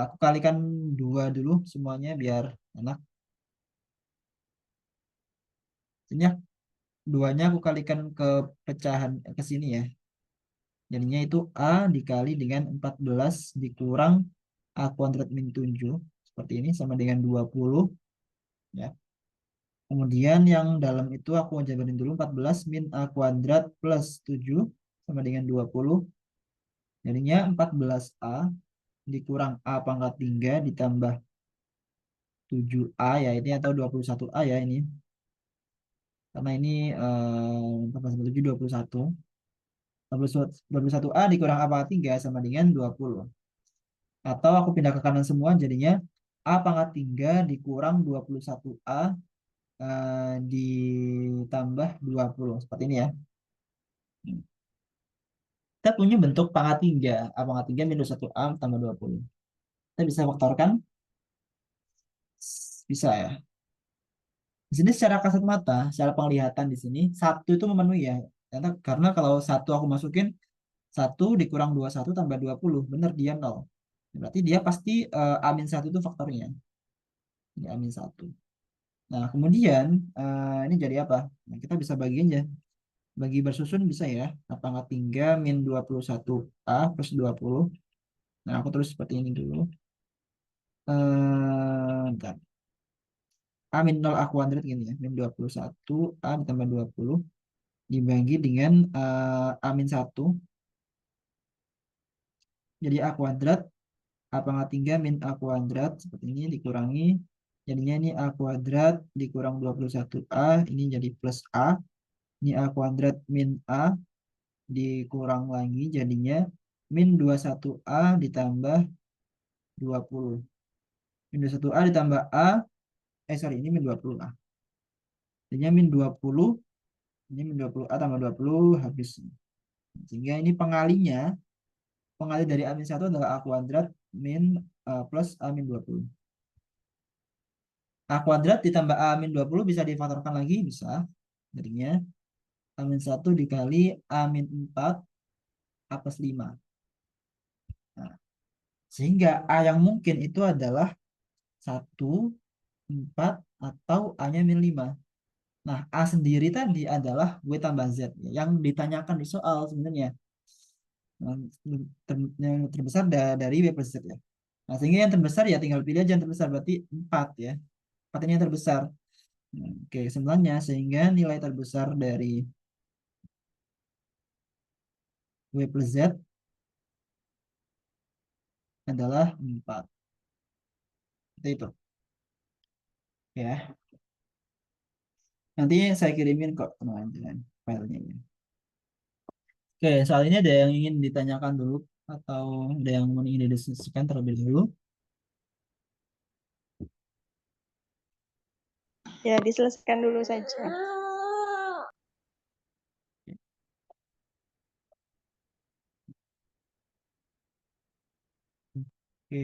Aku kalikan dua dulu semuanya biar enak. Ini ya, duanya aku kalikan ke pecahan ke sini ya. Jadinya itu A dikali dengan 14 dikurang A kuadrat min 7. Seperti ini sama dengan 20 ya. Kemudian yang dalam itu aku jabarin dulu 14 min A kuadrat plus 7 sama dengan 20. Jadinya 14A dikurang A pangkat 3 ditambah 7A ya ini atau 21A ya ini. Karena ini 14 tambah 7 21. 21A dikurang A pangkat 3 sama dengan 20. Atau aku pindah ke kanan semua jadinya A pangkat 3 dikurang 21A ditambah 20. Seperti ini ya. Kita punya bentuk pangkat 3. A pangkat 3 minus 1A tambah 20. Kita bisa faktorkan? Bisa ya. Di sini secara kasat mata, secara penglihatan di sini, satu itu memenuhi ya. Karena kalau satu aku masukin, satu dikurang 21 tambah 20. Benar dia nol. Berarti dia pasti amin satu itu faktornya. Ini amin satu. Nah, kemudian ini jadi apa? Nah, kita bisa bagi aja. Bagi bersusun bisa ya. Pangkat 3 min 21A plus 20. Nah, aku terus seperti ini dulu. Bentar. A min 0 A kuadrat gini ya. Min 21 A ditambah 20 dibagi dengan A min 1. Jadi A kuadrat. A pangkat 3 min A kuadrat. Seperti ini dikurangi. Jadinya ini A kuadrat dikurang 21A. Ini jadi plus A. Ini A kuadrat min A dikurang lagi jadinya min 21A ditambah 20. Min 21A ditambah A, sorry ini min 20A. Jadinya min 20, ini min 20A tambah 20 habis. Sehingga ini pengali dari A min 1 adalah A kuadrat min plus A min 20. A kuadrat ditambah A min 20 bisa difaktorkan lagi, bisa. Jadinya A min 1 dikali A min 4 A plus 5. Nah, sehingga A yang mungkin itu adalah 1, 4 atau A-nya min 5. Nah, A sendiri tadi adalah W tambah Z yang ditanyakan di soal sebenarnya. Yang terbesar dari W plus Z ya. Nah, sehingga yang terbesar ya tinggal pilih aja yang terbesar. Berarti 4 ya. 4 ini yang terbesar. Nah, oke, kesimpulannya sehingga nilai terbesar dari W plus Z adalah 4. Seperti itu. Ya. Nanti saya kirimin kok teman-teman filenya. Ya. Oke, soal ini ada yang ingin ditanyakan dulu atau ada yang ingin didiskusikan terlebih dahulu? Ya, diselesaikan dulu saja. Oke.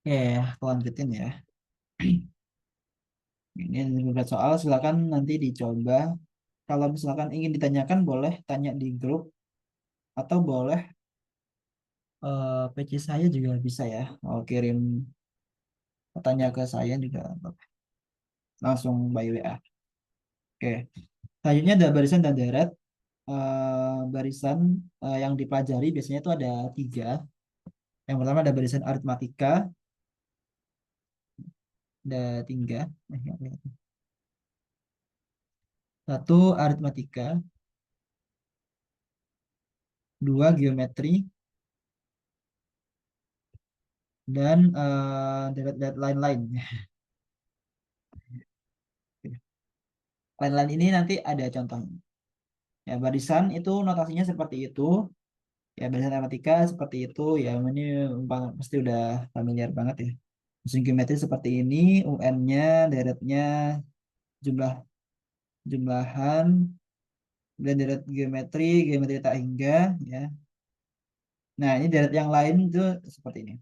Oke, aku lanjutin ya. Ini beberapa soal, silakan nanti dicoba. Kalau misalkan ingin ditanyakan, boleh tanya di grup atau boleh PC saya juga bisa ya. Mau kirim tanya ke saya juga langsung by WA. Oke, selanjutnya ada barisan dan deret. Barisan yang dipelajari biasanya itu ada 3. Yang pertama ada barisan aritmatika, ada 3. Satu aritmatika, 2 geometri, dan deret-deret lain-lain. Lain-lain ini nanti ada contohnya. Ya, barisan itu notasinya seperti itu. Ya, barisan matematika seperti itu. Ya, ini pasti udah familiar banget ya. Mesin geometri seperti ini, UN-nya, deretnya, jumlah jumlahan, dan deret geometri, geometri tak hingga, ya. Nah, ini deret yang lain itu seperti ini.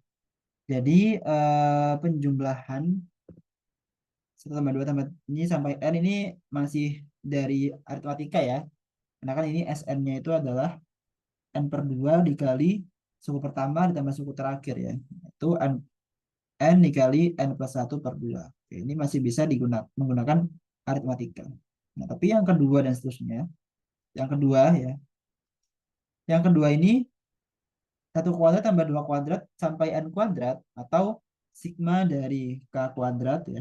Jadi penjumlahan 1 tambah 2 tambah ini sampai N ini masih dari aritmatika ya. Karena kan ini SN-nya itu adalah N per 2 dikali suku pertama ditambah suku terakhir ya. Itu N dikali N plus 1/2. Oke, ini masih bisa digunakan menggunakan aritmatika. Nah, tapi yang kedua dan seterusnya, yang kedua ya, yang kedua ini 1 kuadrat tambah 2 kuadrat sampai N kuadrat atau sigma dari K kuadrat ya,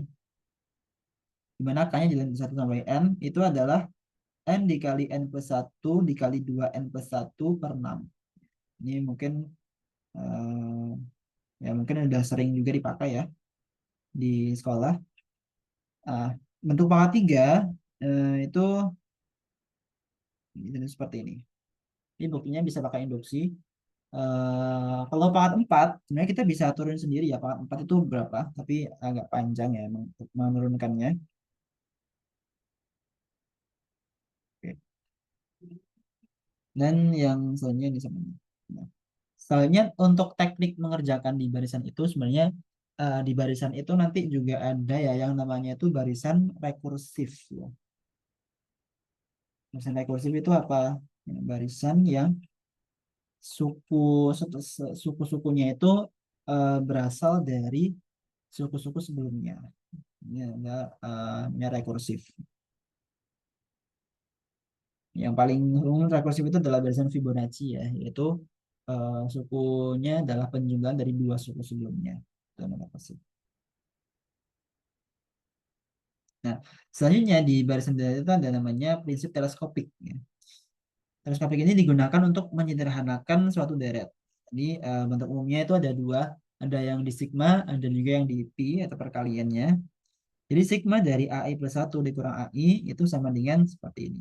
dimana K-nya jalan dari 1 sampai N itu adalah N dikali N plus 1 dikali 2 N plus 1/6. Ini mungkin eh, ya mungkin udah sering juga dipakai ya di sekolah. Ah, bentuk pangkat 3 itu seperti ini. Ini buktinya bisa pakai induksi. Kalau pangkat 4 sebenarnya kita bisa turun sendiri ya pangkat 4 itu berapa, tapi agak panjang ya untuk menurunkannya. Oke. Dan yang selanjutnya ini sama. Nah, soalnya untuk teknik mengerjakan di barisan itu sebenarnya di barisan itu nanti juga ada ya yang namanya itu barisan rekursif ya. Barisan rekursif itu apa? Ya, barisan yang suku suku-sukunya itu berasal dari suku-suku sebelumnya. Ini ada rekursif. Yang paling umum rekursif itu adalah barisan Fibonacci ya, yaitu sukunya adalah penjumlahan dari dua suku sebelumnya. Itu namanya rekursif. Nah, selanjutnya di barisan deret itu ada namanya prinsip teleskopik. Ya. Teleskopik ini digunakan untuk menyederhanakan suatu deret. Jadi bentuk umumnya itu ada dua, ada yang di sigma, ada juga yang di pi atau perkaliannya. Jadi sigma dari AI plus 1 dikurang AI itu sama dengan seperti ini.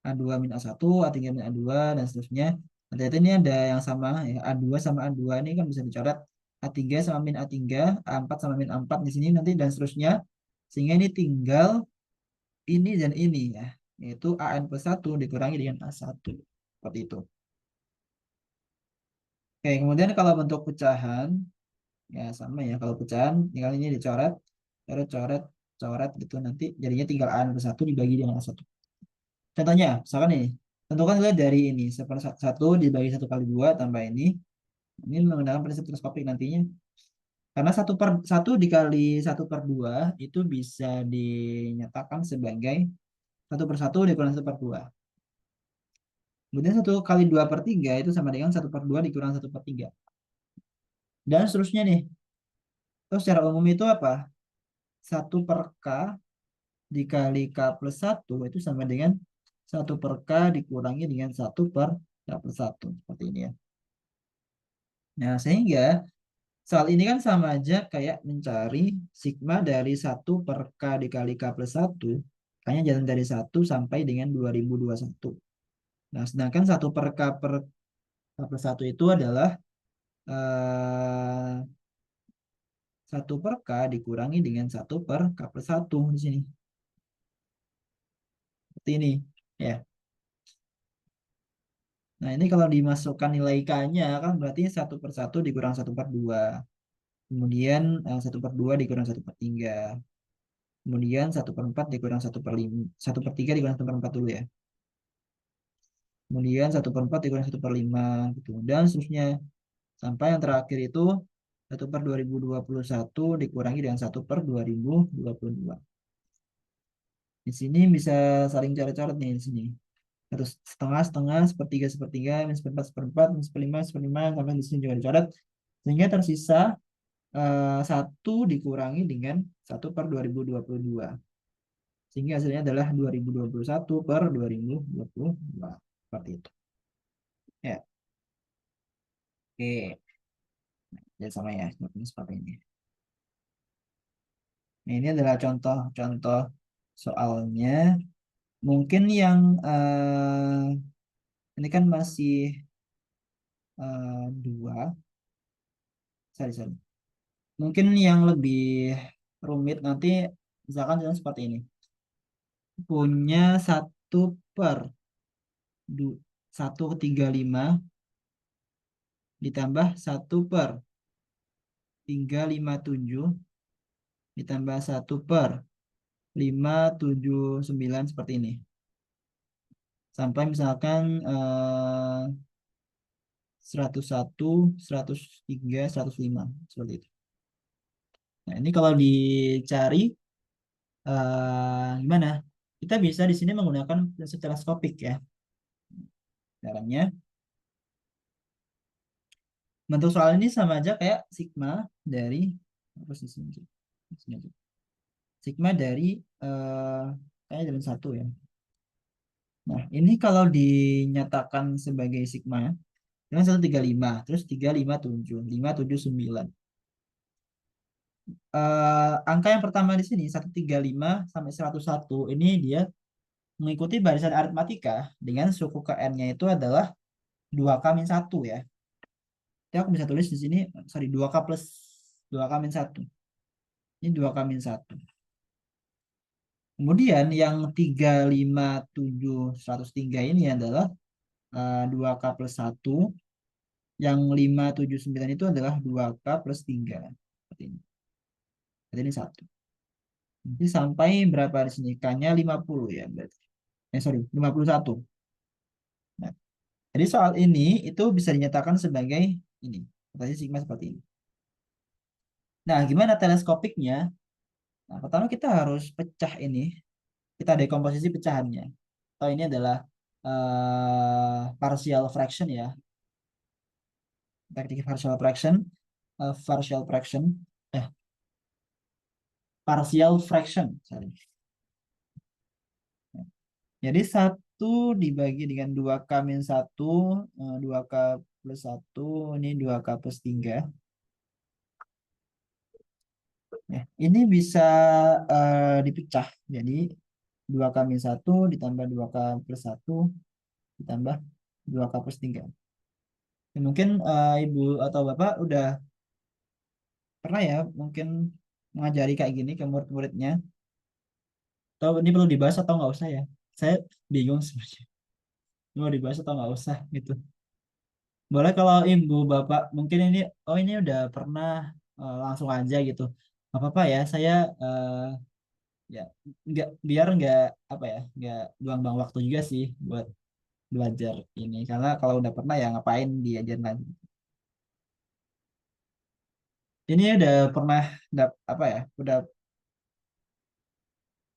A2 min A1, A3 min A2, dan seterusnya. Nah, ternyata ini ada yang sama, ya. A2 sama A2 ini kan bisa dicoret. A3 sama min A3, A4 sama min A4 di sini nanti, dan seterusnya. Sehingga ini tinggal ini dan ini ya. Yaitu AN plus 1 dikurangi dengan A1. Seperti itu. Oke, kemudian kalau bentuk pecahan, ya sama ya. Kalau pecahan, tinggal ini dicoret, coret, coret, coret gitu. Nanti jadinya tinggal AN plus 1 dibagi dengan A1. Contohnya, misalkan nih, tentukan nilai dari ini, 1 dibagi 1 kali 2 tambah ini menggunakan prinsip teleskopik nantinya. Karena 1 dikali 1/2 itu bisa dinyatakan sebagai 1/1 dikurang 1/2. Kemudian 1 kali 2/3 itu sama dengan 1/2 dikurang 1/3. Dan seterusnya nih, terus secara umum itu apa? 1/k dikali K plus 1 itu sama dengan 1/k dikurangi dengan 1/K plus 1. Seperti ini ya. Nah, sehingga soal ini kan sama aja kayak mencari sigma dari 1/k dikali K plus 1. Kayaknya jalan dari 1 sampai dengan 2021. Nah, sedangkan 1/k per K plus 1 itu adalah 1/k dikurangi dengan 1/K plus 1 di sini. Seperti ini. Ya. Nah, ini kalau dimasukkan nilai K-nya kan berarti 1/1 dikurang 1/2. Kemudian 1/2 dikurang 1/3. Kemudian 1/4 dikurang 1/5. 1/3 dikurang 1/4 dulu ya. Kemudian 1/4 dikurang 1/5 gitu. Dan seterusnya. Sampai yang terakhir itu 1/2021 dikurangi dengan 1/2022. Di sini bisa saling coret-coret nih di sini. Terus setengah, setengah, sepertiga, sepertiga, min seperempat, seperempat, min seperlima, seperlima, sampai di sini juga dicoret. Sehingga tersisa 1 dikurangi dengan 1/2022. Sehingga hasilnya adalah 2021/2022. Seperti itu. Ya, oke. Dan sama ya, seperti ini. Nah, ini adalah contoh-contoh soalnya. Mungkin yang ini kan masih dua, sorry, sorry. Mungkin yang lebih rumit nanti, misalkan contoh seperti ini. Punya satu per 1,35 ditambah 1/357 ditambah 1/579 seperti ini. Sampai misalkan 101, 103, 105 seperti itu. Nah, ini kalau dicari gimana? Kita bisa di sini menggunakan prinsip teleskopik ya. Caranya bentuk soal ini sama aja kayak sigma dari apa sih sini? Sini aja. Sigma dari kayaknya dari satu ya. Nah, ini kalau dinyatakan sebagai sigma dengan 135, terus 357, 579. Angka yang pertama di sini 135 sampai 101 ini dia mengikuti barisan aritmatika dengan suku ke n-nya itu adalah 2k min 1 ya. Jadi aku bisa tulis di sini sorry 2k plus 2k min 1. Ini 2k min 1. Kemudian yang 357 103 ini adalah 2k plus 1. Yang 579 itu adalah 2k plus 3. Seperti ini. Jadi ini 1. Nanti sampai berapa di sini? K-nya 50 ya berarti. Sorry, 51. Nah, jadi soal ini itu bisa dinyatakan sebagai ini. Katanya sigma seperti ini. Nah, gimana teleskopiknya? Nah, pertama kita harus pecah ini. Kita dekomposisi pecahannya. Atau ini adalah partial fraction ya. Teknik partial fraction. Partial fraction. Eh, partial fraction. Sorry. Jadi 1 dibagi dengan 2k min 1, 2k plus 1, ini 2k plus 3. Ya, ini bisa dipecah. Jadi 2k min 1 ditambah 2k plus 1 ditambah 2k plus 3. Ya, mungkin Ibu atau Bapak udah pernah ya mungkin mengajari kayak gini ke murid-muridnya. Atau ini perlu dibahas atau nggak usah ya? Saya bingung sebenarnya. Mau dibahas atau nggak usah gitu. Boleh kalau ibu bapak mungkin ini oh ini udah pernah langsung aja gitu. Nggak apa-apa ya saya ya nggak biar nggak apa ya nggak buang-buang waktu juga sih buat belajar ini karena kalau udah pernah ya ngapain diajarin lagi. Ini udah pernah apa ya udah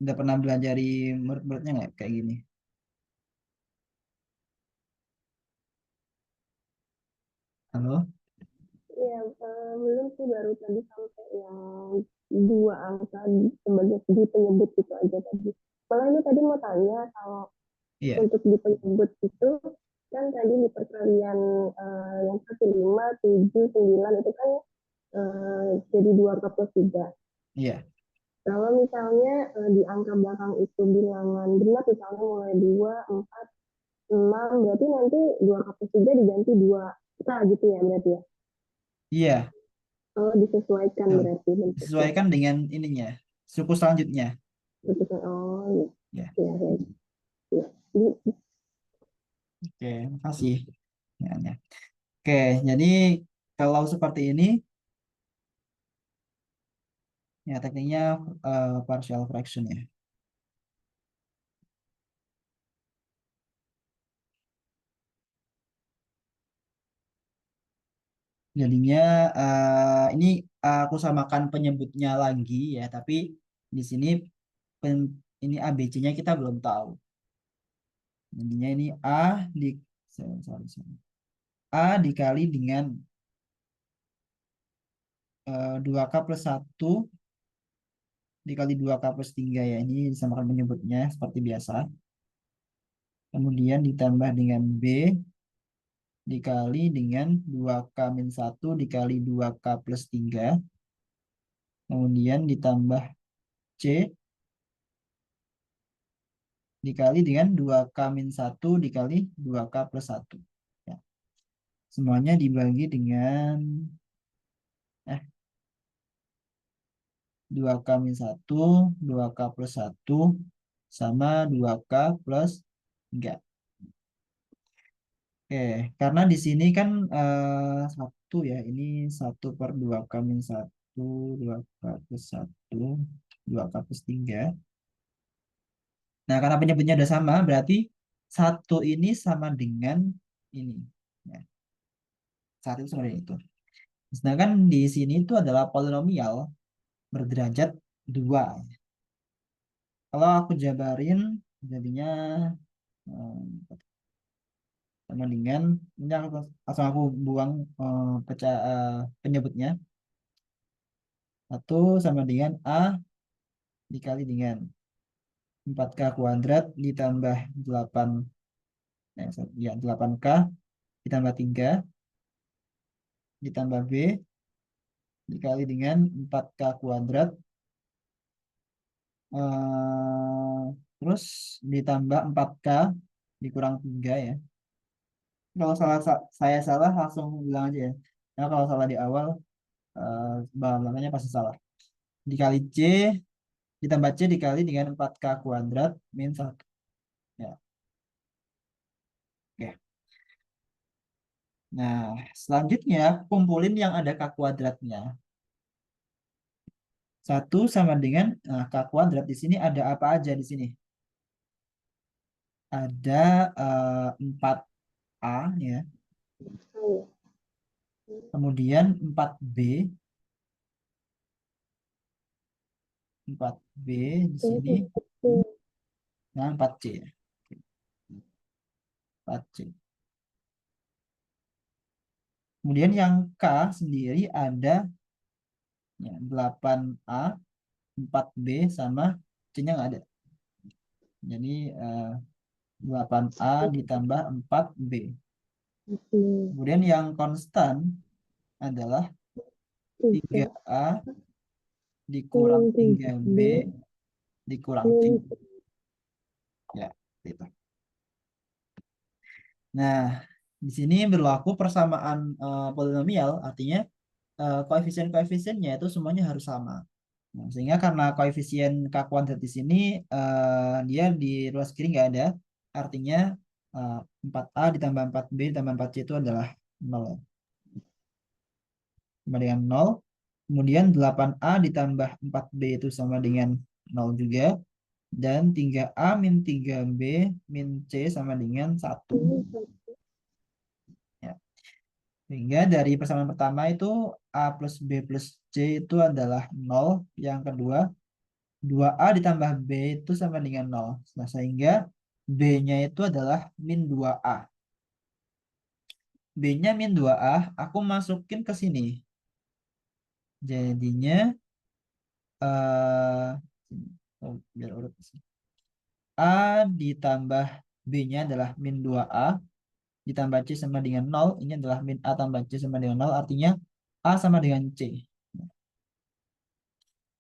pernah belajari murid-muridnya nggak kayak gini. Halo? Ya, belum sih, baru tadi sampai yang dua angka sebagai di penyebut itu aja tadi. Malah ini tadi mau tanya kalau Iya, untuk di penyebut itu kan tadi di perkalian yang 15, 7, 9 itu kan jadi 2 ke +3. iya, Kalau misalnya di angka belakang itu bilangan genap misalnya mulai 2, 4, 6, berarti nanti 2 ke +3 diganti 2K gitu ya berarti ya. iya. Oh, disesuaikan Betul. berarti bentuknya. Disesuaikan dengan ininya suku selanjutnya. Bentuknya, oh Ya, iya, ya, ya. Jadi, oke, makasih. Ya, ya. Oke, jadi kalau seperti ini, ya tekniknya partial fraction ya. Jadinya ini aku samakan penyebutnya lagi ya, tapi di sini ini ABC-nya kita belum tahu. Jadinya ini di sorry, sorry. A dikali dengan 2K plus 1 dikali 2K plus 3 ya. Ini disamakan penyebutnya seperti biasa. Kemudian ditambah dengan B dikali dengan 2K min 1 dikali 2K plus 3. Kemudian ditambah C dikali dengan 2K min 1 dikali 2K plus 1. Ya. Semuanya dibagi dengan 2K min 1, 2K plus 1, sama 2K plus 3. Oke, karena di sini kan satu ya, ini 1/2K min 1, 2K plus 1, 2K plus 3. Nah, karena penyebutnya udah sama, berarti satu ini sama dengan ini. Ya, satu itu sama dengan itu. Sedangkan di sini itu adalah polinomial berderajat 2. Kalau aku jabarin, jadinya eh, sama dengan, ini langsung aku buang penyebutnya. Satu sama dengan A dikali dengan 4K kuadrat ditambah 8, ya 8K ditambah 3 ditambah B dikali dengan 4K kuadrat, eh, terus ditambah 4K dikurang 3 ya. Kalau saya salah langsung bilang aja ya. Nah, kalau salah di awal, bahan pasti salah. Dikali C ditambah C dikali dengan 4K kuadrat min 1. Ya, oke. Nah, selanjutnya kumpulin yang ada K kuadratnya. Satu sama dengan K kuadrat. Di sini ada apa aja di sini? Ada 4A ya. Oh, Kemudian 4B. 4B di iya. sini. Oke. Nah, 4C ya. 4C. Kemudian yang K sendiri ada ya, 8A, 4B sama C-nya nggak ada. Jadi 8A ditambah 4B. Oke. Kemudian yang konstan adalah Tiga 3A dikurang min 3B 3B dikurang C. min Ya, gitu. Nah, di sini berlaku persamaan polinomial, artinya koefisien-koefisiennya itu semuanya harus sama. Nah, sehingga karena koefisien K kuadrat di sini dia di ruas kiri nggak ada, artinya eh, 4A ditambah 4B ditambah 4C itu adalah 0. Sama dengan 0. Kemudian 8A ditambah 4B itu sama dengan 0 juga. Dan 3A min 3B min C sama dengan 1. satu. Ya. Sehingga dari persamaan pertama itu A plus B plus C itu adalah 0. Yang kedua 2A ditambah B itu sama dengan 0. Nah, sehingga B-nya itu adalah min 2A. B-nya min 2A, aku masukin ke sini. Jadinya, oh, biar urut sih. A ditambah B-nya adalah min 2A, ditambah C sama dengan 0. Ini adalah min A tambah C sama dengan 0, artinya A sama dengan C.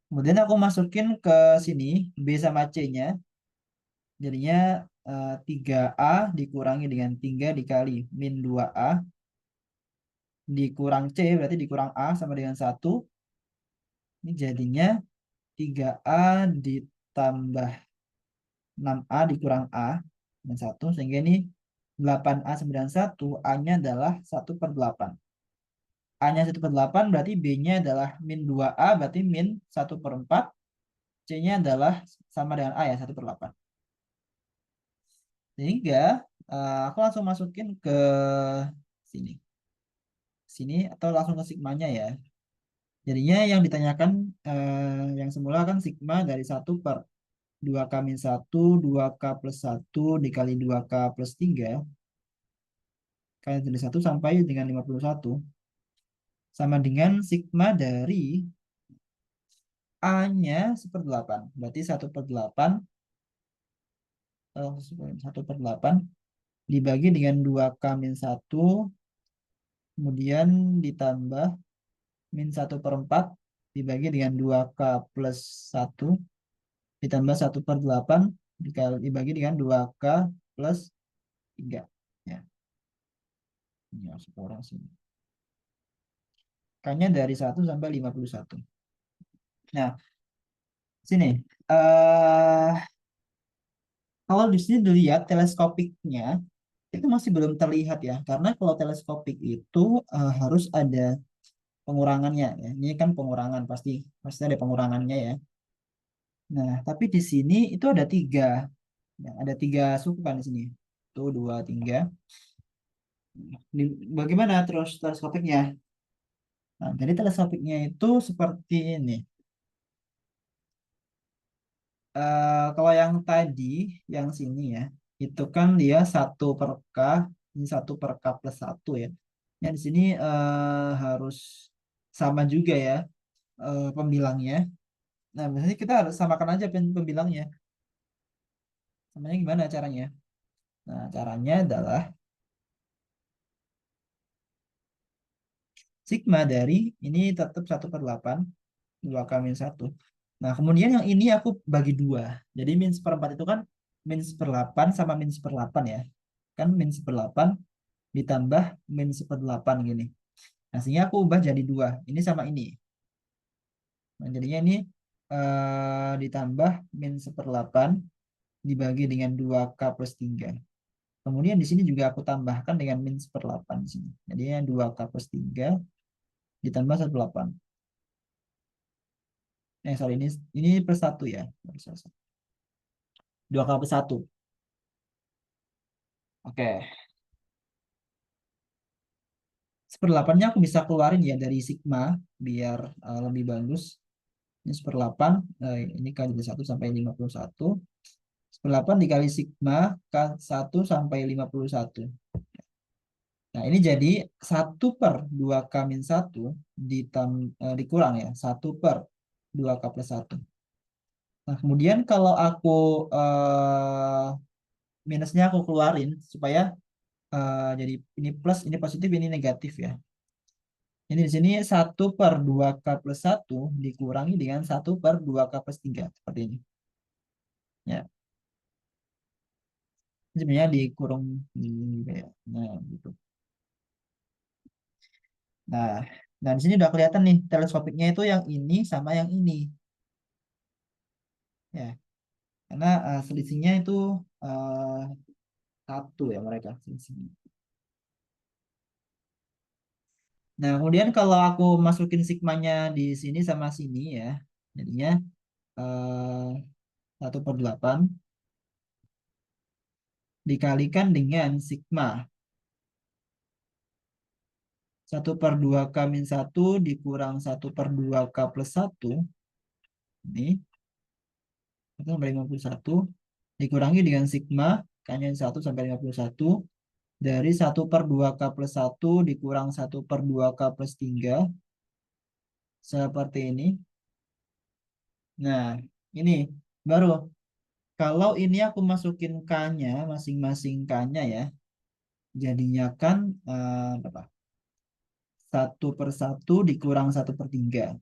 Kemudian aku masukin ke sini B sama C-nya. Jadinya 3A dikurangi dengan 3 dikali min 2A dikurang C berarti dikurang A sama dengan 1. Ini jadinya 3A ditambah 6A dikurang A dengan 1. Sehingga ini 8A sama dengan 1. A-nya adalah 1/8. A-nya 1/8 berarti B-nya adalah min 2A berarti min 1/4. C-nya adalah sama dengan A ya 1/8. Sehingga aku langsung masukin ke sini. Sini atau langsung ke sigmanya ya. Jadinya yang ditanyakan yang semula kan sigma dari 1/2K min 1, 2K plus 1 dikali 2K plus 3 kali dari 1 sampai dengan 51 sama dengan sigma dari A-nya 1/8. Berarti 1/8 1/8 dibagi dengan 2K min 1 kemudian ditambah min 1/4 dibagi dengan 2K plus 1 ditambah 1/8 dibagi dengan 2K plus 3. Ya, ini harus kurang sini. K-nya dari 1 sampai 51. Nah, sini. Kalau di sini dilihat teleskopiknya itu masih belum terlihat ya, karena kalau teleskopik itu harus ada pengurangannya ya. Ini kan pengurangan, pasti pasti ada pengurangannya ya. Nah, tapi di sini itu ada tiga, ya, ada tiga suku kan di sini. Tuh dua, tiga. Bagaimana terus teleskopiknya? Nah, jadi teleskopiknya itu seperti ini. Kalau yang tadi, yang sini ya, itu kan dia satu per K, ini satu per K plus satu ya. Yang di sini harus sama juga ya pembilangnya. Nah, biasanya kita harus samakan aja pembilangnya. Namanya gimana caranya? Nah, caranya adalah sigma dari ini tetap satu per 8 2 k min 1. Nah, kemudian yang ini aku bagi dua. Jadi min seperempat itu kan min seper 8 sama min seper 8 ya. Kan min seper 8 ditambah min seper 8 gini. Nah, sehingga aku ubah jadi dua. Ini sama ini. Nah, jadinya ini ditambah min seper 8 dibagi dengan 2 k plus 3. Kemudian di sini juga aku tambahkan dengan min seper 8 di sini. Jadinya 2 k plus 3 ditambah seper 8. Sorry, ini per satu ya. 2 k plus 1. Oke. Seper 8-nya aku bisa keluarin ya dari sigma biar lebih bagus. Ini seper 8, ini kali dari 1 sampai 51. Seper 8 dikali sigma K1 sampai 51. Nah, ini jadi 1/2 K min 1 dikurang ya, 1/2 K plus 1. Nah, kemudian kalau aku eh, minusnya aku keluarin supaya jadi ini plus, ini positif, ini negatif ya. Ini di sini 1/2 K plus 1 dikurangi dengan 1/2 K plus 3 seperti ini. Ya, sebenarnya dikurung ini kayak. Nah, gitu. Nah, nah di sini udah kelihatan nih teleskopiknya itu yang ini sama yang ini. Ya, karena selisihnya itu eh, satu ya mereka selisihnya. Nah, kemudian kalau aku masukin sigmanya di sini sama sini ya, jadinya 1/8 dikalikan dengan sigma 1/2 K min 1 dikurang 1/2 K plus 1 ini 1/51 dikurangi dengan sigma K-nya 1 sampai 51 dari 1/2 K plus 1 dikurang 1/2 K plus 3 seperti ini. Nah, ini baru kalau ini aku masukin K-nya masing-masing K-nya ya, jadinya kan berapa? 1/1 dikurang 1/3.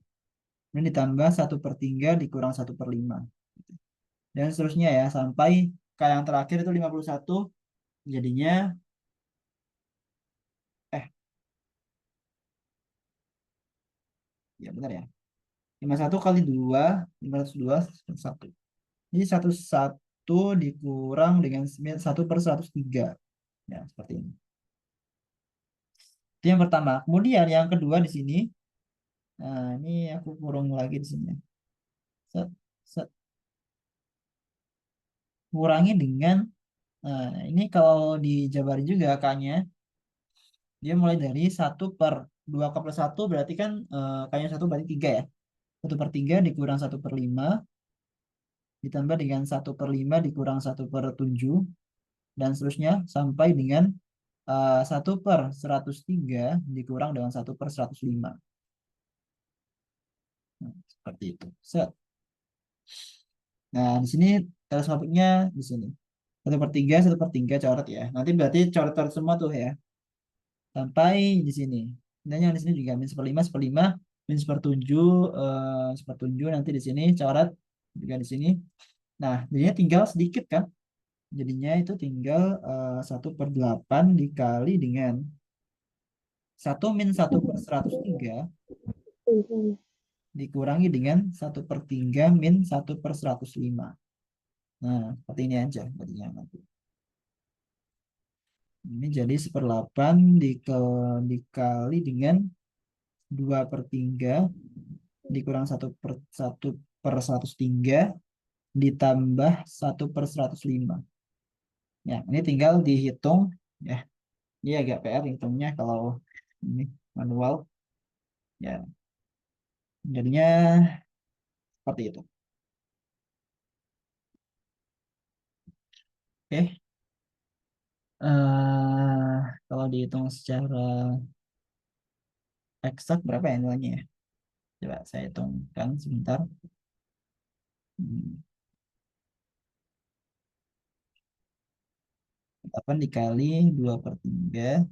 Ini ditambah 1/3 dikurang 1/5. Dan seterusnya ya, sampai K yang terakhir itu 51, jadinya, eh, ya benar ya. 51 kali 2, 502, 1. Jadi 101 dikurang dengan 1/103. Ya, seperti ini. Itu yang pertama. Kemudian yang kedua di sini, nah ini aku kurung lagi di sini. Set, set, kurangi dengan, nah ini kalau dijabari juga K-nya, dia mulai dari 1/2 K plus 1 berarti kan K-nya 1 berarti 3 ya. 1/3 dikurang 1/5 ditambah dengan 1/5 dikurang 1/7 dan seterusnya sampai dengan 1/103 dikurang dengan 1/105. Nah, seperti itu. Set. Nah, di sini teleskopiknya di sini. 1/3, 1/3 coret ya. Nanti berarti coret-coret semua tuh ya. Sampai di sini. Dan yang di sini juga min seperlima, seperlima, min sepertujuh, sepertujuh nanti di sini coret juga di sini. Nah, jadinya tinggal sedikit kan? Jadinya itu tinggal 1/8 dikali dengan 1 min 1/103 dikurangi dengan 1/3 min 1/105. Nah, seperti ini aja jadinya nanti. Ini jadi 1/8 dikali dengan 2/3 dikurang 1/1/103 ditambah 1/105. Ya, ini tinggal dihitung ya. Ini agak PR hitungnya kalau ini manual ya. Jadinya seperti itu. Oke. Kalau dihitung secara eksak berapa ya nilainya ya? Coba saya hitungkan sebentar. Hmm, 8 dikali 2/3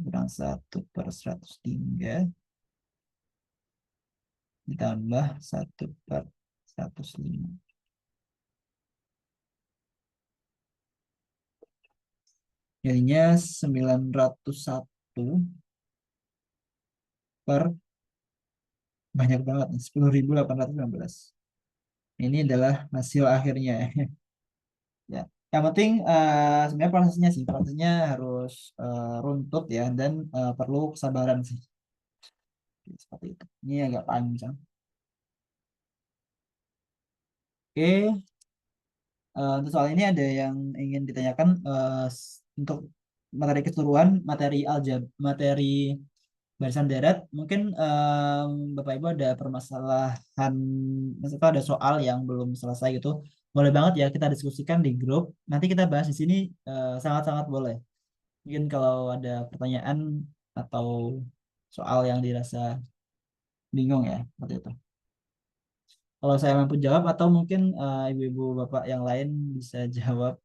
kurang 1/103 ditambah 1/105. Jadinya 901 per banyak banget nih, 10.815. Ini adalah hasil akhirnya. Ya. Yang penting sebenarnya prosesnya harus runtut ya dan perlu kesabaran sih. Seperti itu. Ini agak panjang. Oke, untuk soal ini ada yang ingin ditanyakan untuk materi keseluruhan, materi barisan darat. Mungkin Bapak Ibu ada permasalahan, maksudnya ada soal yang belum selesai gitu. Boleh banget ya kita diskusikan di grup. Nanti kita bahas di sini sangat-sangat boleh. Mungkin kalau ada pertanyaan atau soal yang dirasa bingung ya, seperti itu. Kalau saya mampu jawab atau mungkin ibu-ibu bapak yang lain bisa jawabnya,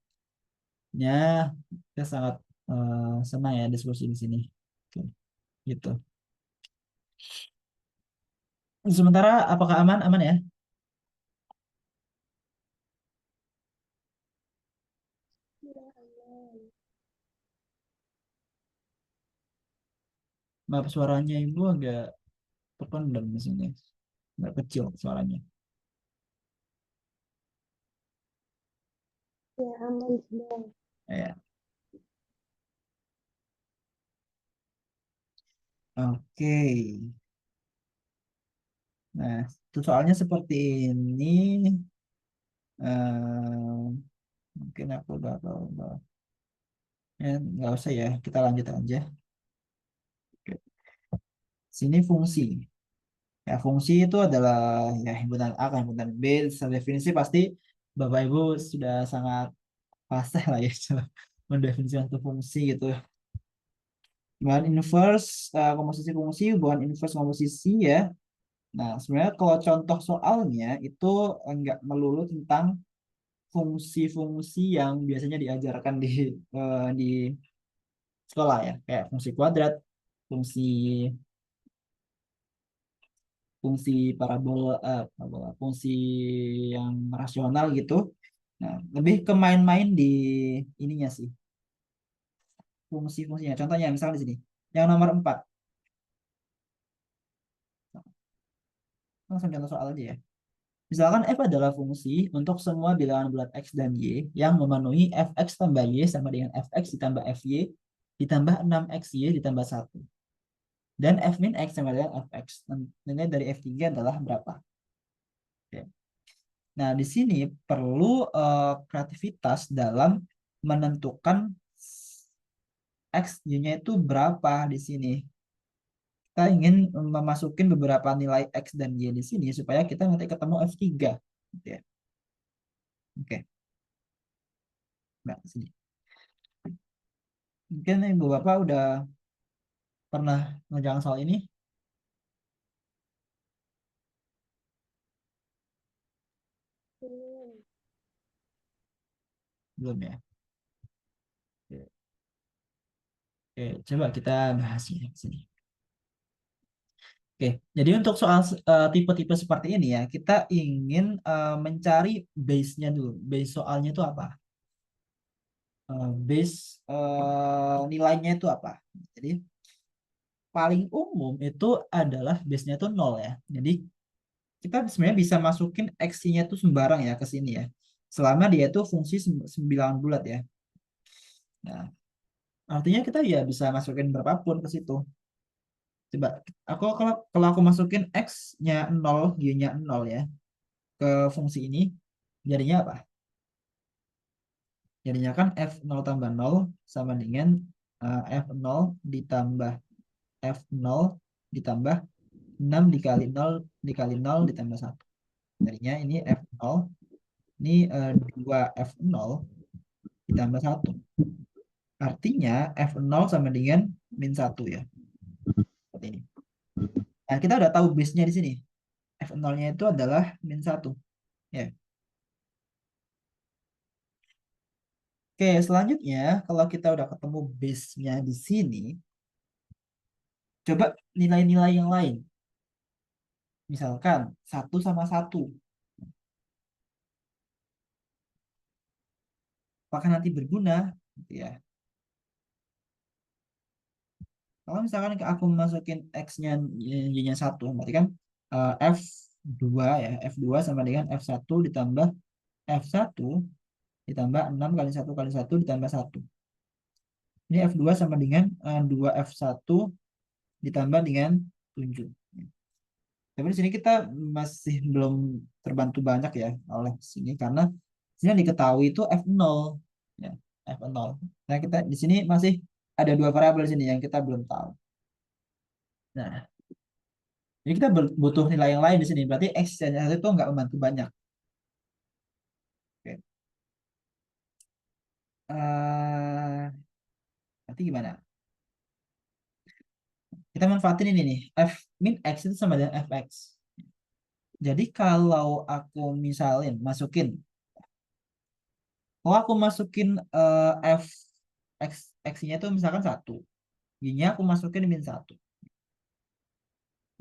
saya sangat senang ya diskusi di sini. Oke, gitu. Sementara apakah aman? Aman ya? Iya, aman. Maaf suaranya ibu agak terpendam di sini. Agak kecil suaranya. Ya, aman sudah. Ya. Oke. Nah, itu soalnya seperti ini. Mungkin aku bakal ya, nggak usah ya. Kita lanjut aja. Oke. Sini fungsi. Ya, fungsi itu adalah ya himpunan A, ke himpunan B. Secara definisi pasti Bapak Ibu sudah sangat fasih lah ya dalam mendefinisikan itu fungsi gitu. Hubungan inverse, komposisi fungsi, hubungan inverse komposisi ya. Nah, sebenarnya kalau contoh soalnya itu enggak melulu tentang fungsi-fungsi yang biasanya diajarkan di sekolah ya, kayak fungsi kuadrat, fungsi fungsi parabola, fungsi yang rasional gitu. Nah, lebih ke main-main di ininya sih, fungsi-fungsinya. Contohnya misalnya di sini, yang nomor 4. Langsung contoh soal aja ya. Misalkan f adalah fungsi untuk semua bilangan bulat x dan y yang memenuhi fx tambah y sama dengan fx ditambah fy ditambah 6xy ditambah 1. Dan f min x sama dengan fx. Nilai dari f3 adalah berapa? Oke. Nah, di sini perlu kreativitas dalam menentukan x y-nya itu berapa di sini. Kita ingin memasukin beberapa nilai x dan y di sini supaya kita nanti ketemu f3. Gitu ya. Oke. Nah, sini. Mungkin Ibu Bapak udah pernah ngerjain soal ini? Hmm. Belum ya? Oke, oke, coba kita bahas ini di sini. Oke, jadi untuk soal tipe-tipe seperti ini ya, kita ingin mencari base-nya dulu. Base soalnya itu apa? Base nilainya itu apa? Jadi paling umum itu adalah base-nya itu 0 ya. Jadi kita sebenarnya bisa masukin x-nya itu sembarang ya ke sini ya. selama dia itu fungsi sembilangan bulat ya. Nah, artinya kita ya bisa masukin berapapun ke situ. Coba kalau aku masukin x-nya 0, y-nya 0 ya ke fungsi ini, jadinya apa? Jadinya kan f0 tambah 0 sama dengan f0 ditambah f0 ditambah 6 dikali nol ditambah satu. Jadinya ini f0, ini 2 f0 ditambah satu. Artinya f0 sama dengan min satu ya. Seperti ini. Nah, kita udah tahu base-nya di sini. F0-nya itu adalah min satu. Ya. Oke, selanjutnya kalau kita udah ketemu base-nya di sini, coba nilai-nilai yang lain. Misalkan satu sama satu. Apakah nanti berguna? Gitu ya. Kalau misalkan aku masukin X-nya Y-nya satu, berarti kan F2 ya. F2 sama dengan F1 ditambah F1 ditambah 6 kali satu kali satu ditambah satu. Ini F2 sama dengan 2F1 ditambah dengan 7. Tapi di sini kita masih belum terbantu banyak ya oleh sini karena sini yang diketahui itu F0 ya, F0. Nah, kita di sini masih ada dua variabel di sini yang kita belum tahu. Nah, jadi kita butuh nilai yang lain di sini. Berarti X dan Y itu nggak membantu banyak. Oke. Nanti gimana? Kita manfaatin ini nih. F min X itu sama dengan Fx. Jadi kalau aku misalin masukin, kalau aku masukin F X X-nya itu misalkan satu, Y-nya aku masukin min satu.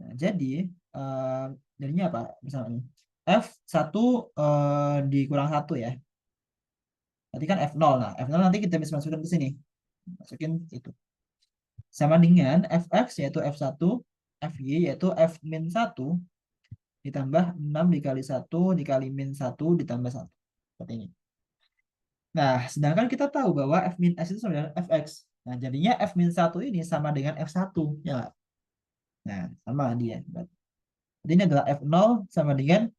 Nah, jadi eh, jadinya apa? Misalnya F1 dikurang satu ya. Berarti kan F0. Nah, F0 nanti kita bisa masukin ke sini. Masukin itu. Sama dengan Fx yaitu F1, Fy yaitu F min satu ditambah 6 dikali satu dikali min satu ditambah satu. Seperti ini. Nah, sedangkan kita tahu bahwa F min S itu sama dengan Fx. Nah, jadinya F min satu ini sama dengan F1. Ya nggak? Nah, sama dia. Jadi ini adalah F0 sama dengan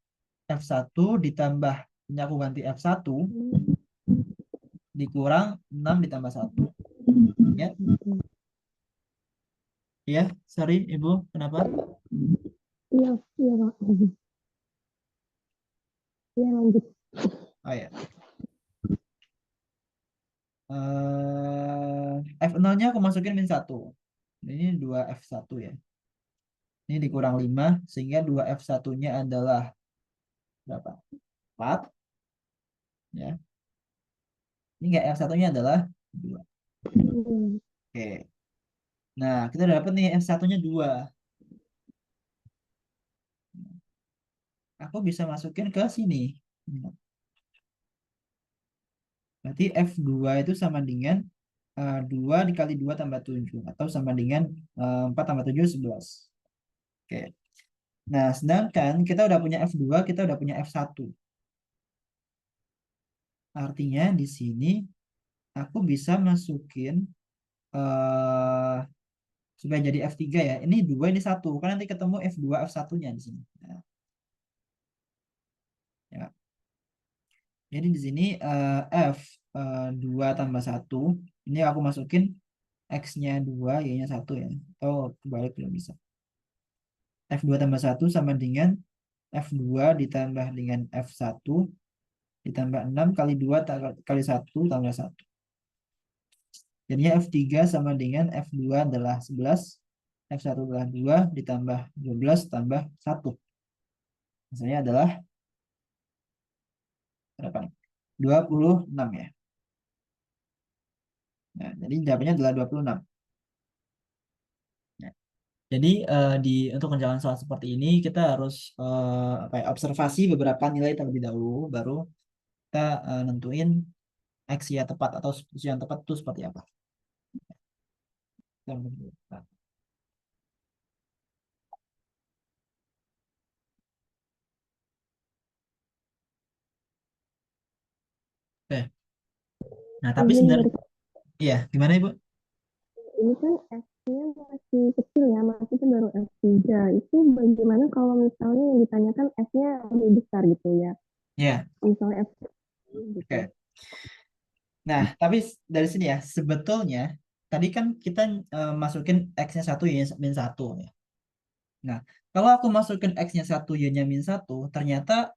F1 ditambah, ini aku ganti F1 dikurang 6 ditambah satu. Ya, ya, sorry Ibu, kenapa? Iya, iya Pak. Iya lanjut. Oh ya. F0-nya aku masukin min satu. Ini 2F1 ya. Ini dikurang 5 sehingga 2F1-nya adalah berapa? 4 ya. Ini enggak F1-nya adalah 2. Hmm. Oke. Nah, kita udah dapat nih F1-nya 2. Aku bisa masukin ke sini. Berarti F2 itu sama dengan 2 dikali 2 tambah 7. Atau sama dengan 4 tambah 7, 11. Oke. Nah, sedangkan kita udah punya F2, kita udah punya F1. Artinya di sini aku bisa masukin eh supaya jadi F3 ya. Ini 2 ini satu. Kan nanti ketemu F2 F1-nya di sini. Nah, ya. Jadi di sini F 2 tambah satu. Ini aku masukin X-nya 2, Y-nya satu ya. Atau kebalik belum bisa. F2 tambah satu sama dengan F2 ditambah dengan F1 ditambah 6 kali 2 kali satu tambah satu. Jadinya F3 sama dengan F2 adalah 11, F1 adalah 2 ditambah 12 tambah satu. Misalnya adalah berapa nih? 26 ya. Nah, jadi jawabannya adalah 26. Nah, jadi untuk menjalankan soal seperti ini kita harus apa ya, observasi beberapa nilai terlebih dahulu, baru kita nentuin X ya tepat atau substitusi yang tepat itu seperti apa. Nah, tapi izin sebenarnya, dari iya, gimana Ibu? ini kan S-nya masih kecil ya, maksudnya baru S3. Itu bagaimana kalau misalnya yang ditanyakan S-nya lebih besar gitu ya? Ya, Misalnya S gitu. oke. Nah, tapi dari sini ya, sebetulnya tadi kan kita masukin X-nya satu, Y-nya min satu ya. Nah, kalau aku masukin X-nya satu, Y-nya min satu, ternyata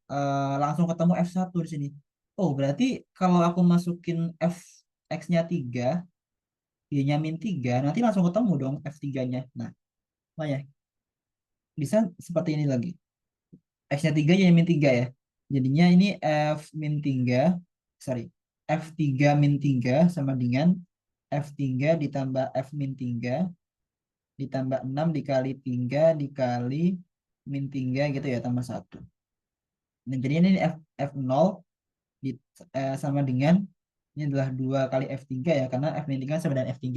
langsung ketemu F1 di sini. Oh, berarti kalau aku masukin F X-nya 3, Y-nya min 3, nanti langsung ketemu dong F3-nya. Nah, makanya bisa seperti ini lagi. X-nya 3, Y-nya min 3 ya. Jadinya ini F min 3, sorry, F3 min 3 sama dengan F3 ditambah F min 3 ditambah 6 dikali 3 dikali min 3 gitu ya, tambah satu. Nah, jadi ini F0 di, sama dengan, ini adalah 2 kali F3 ya, karena F min 3 sama dengan F3.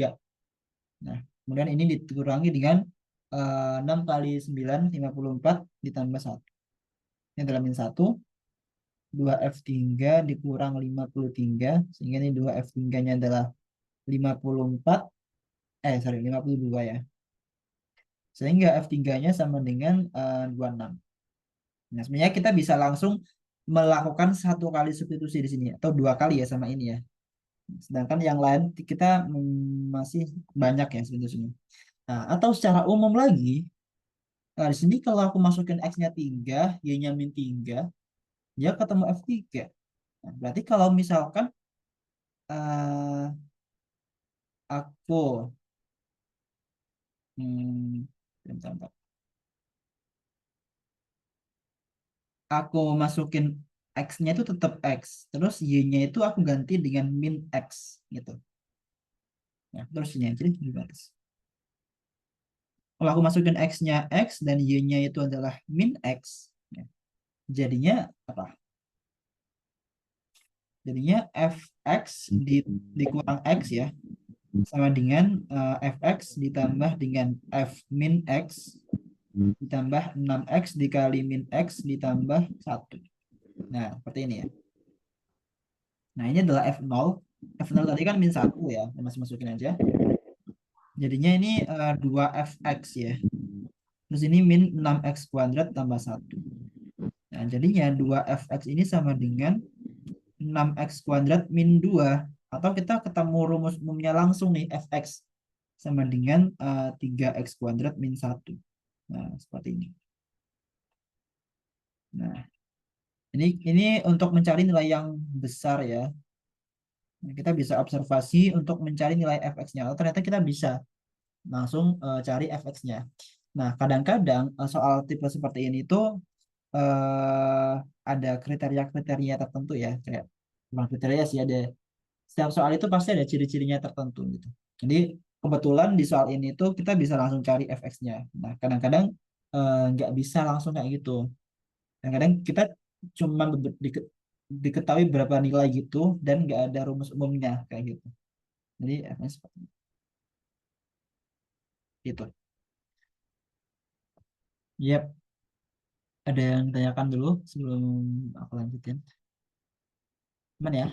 Nah, kemudian ini dikurangi dengan 6 kali 9, 54 ditambah satu. Ini adalah min satu. 2F3 dikurang 53, sehingga ini 2F3-nya adalah 54, sorry, 52 ya. Sehingga F3-nya sama dengan 26. Nah, sebenarnya kita bisa langsung melakukan satu kali substitusi di sini atau dua kali ya sama ini ya. Sedangkan yang lain kita masih banyak ya substitusinya. Nah, atau secara umum lagi, di sini kalau aku masukin X-nya 3, Y-nya min 3, dia ketemu F3. Nah, berarti kalau misalkan eh, aku bentar, bentar. Aku masukin X-nya itu tetap X, terus Y-nya itu aku ganti dengan min X gitu. Nah, terus ini jadi gimana? Kalau aku masukin X-nya X dan Y-nya itu adalah min X, ya, jadinya apa? Jadinya Fx dikurang X ya, sama dengan Fx ditambah dengan F min X ditambah 6X dikali min X ditambah satu. Nah, seperti ini ya. Nah, ini adalah F0. F0 tadi kan min satu ya, masih masukin aja. Jadinya ini 2Fx ya. Terus ini min 6X kuadrat tambah satu. Nah, jadinya 2Fx ini sama dengan 6X kuadrat min 2. Atau kita ketemu rumus umumnya langsung nih, Fx sama dengan 3X kuadrat min satu. Nah, seperti ini. Nah, ini untuk mencari nilai yang besar ya. Nah, kita bisa observasi untuk mencari nilai Fx-nya. Oh, ternyata kita bisa langsung cari Fx-nya. Nah, kadang-kadang soal tipe seperti ini tuh eh, ada kriteria-kriteria tertentu ya. Kayak bukan kriteria sih, ada setiap soal itu pasti ada ciri-cirinya tertentu gitu. Jadi kebetulan di soal ini tuh kita bisa langsung cari Fx-nya. Nah, kadang-kadang nggak bisa langsung kayak gitu. Kadang-kadang kita cuma diketahui berapa nilai gitu dan nggak ada rumus umumnya kayak gitu. Jadi Fx seperti itu. Yap, ada yang ditanyakan dulu sebelum aku lanjutin. Cuman ya,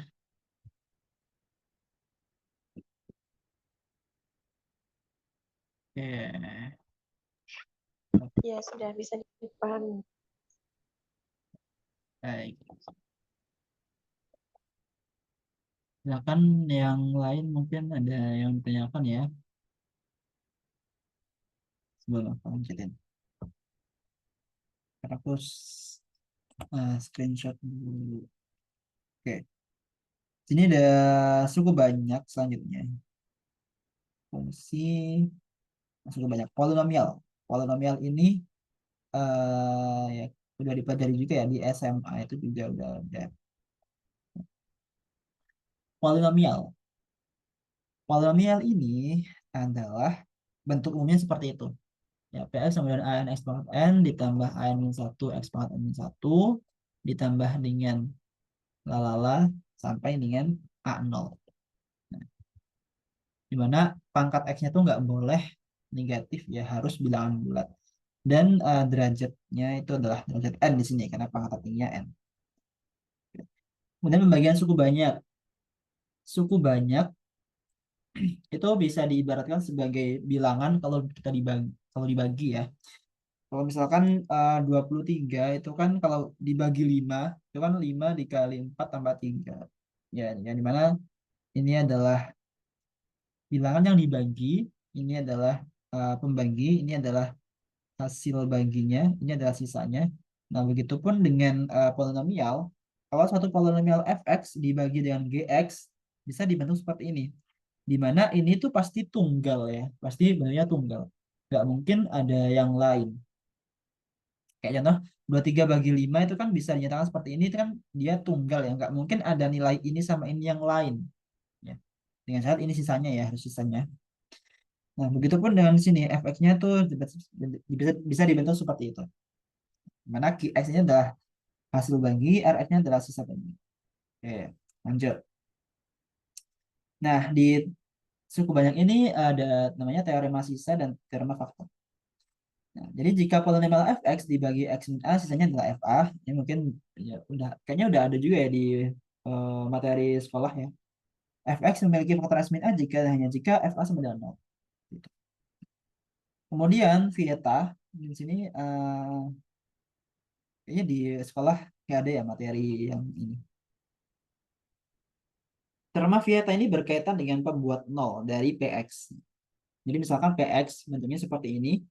oke. Ya, sudah bisa dipahami. Baik. Silakan yang lain mungkin ada yang ditanyakan ya sebelum aku lanjutin. Karena aku screenshot dulu. Oke, sini ada cukup banyak selanjutnya. Fungsi cukup banyak polinomial. Polinomial ini ya udah dipelajari juga ya di SMA itu juga udah ada. Polinomial. Polinomial ini adalah bentuk umumnya seperti itu. Ya, PX sama dengan AN X pangkat N ditambah AN min 1 X pangkat N min 1 ditambah dengan lalala sampai dengan A0. Nah, di mana pangkat X-nya tuh nggak boleh negatif ya, harus bilangan bulat. Dan derajatnya itu adalah derajat N di sini karena pangkat tingginya N. Kemudian pembagian suku banyak. suku banyak itu bisa diibaratkan sebagai bilangan kalau dibagi ya. Kalau misalkan 23 itu kan kalau dibagi 5 itu kan 5 dikali 4 tambah 3. Ya, yang dimana ini adalah bilangan yang dibagi, ini adalah pembagi, ini adalah hasil baginya, ini adalah sisanya. Nah, begitupun dengan polinomial. Kalau satu polinomial fx dibagi dengan gx bisa dibentuk seperti ini. Di mana ini tuh pasti tunggal ya, pasti bentuknya tunggal. Nggak mungkin ada yang lain. Kayak contoh 23 bagi 5 itu kan bisa dinyatakan seperti ini, itu kan dia tunggal ya. Nggak mungkin ada nilai ini sama ini yang lain. Ya. Dengan syarat ini sisanya ya, harus sisanya. Nah, begitupun dengan sini, fx-nya tuh bisa dibentuk seperti itu. Mana qx-nya adalah hasil bagi, rx-nya adalah sisa bagi. Oke, lanjut. Nah, di suku banyak ini ada namanya teorema sisa dan teorema faktor. Nah, jadi jika polinomial fx dibagi x min a, sisanya adalah fa. Ini mungkin ya udah kayaknya udah ada juga ya di materi sekolah ya. Fx memiliki faktor x min a hanya jika fa sama dengan 0. Gitu. Kemudian Vieta di sini kayaknya di sekolah nggak ada ya materi yang ini. Terma Vieta ini berkaitan dengan pembuat nol dari px. Jadi misalkan px bentuknya seperti ini,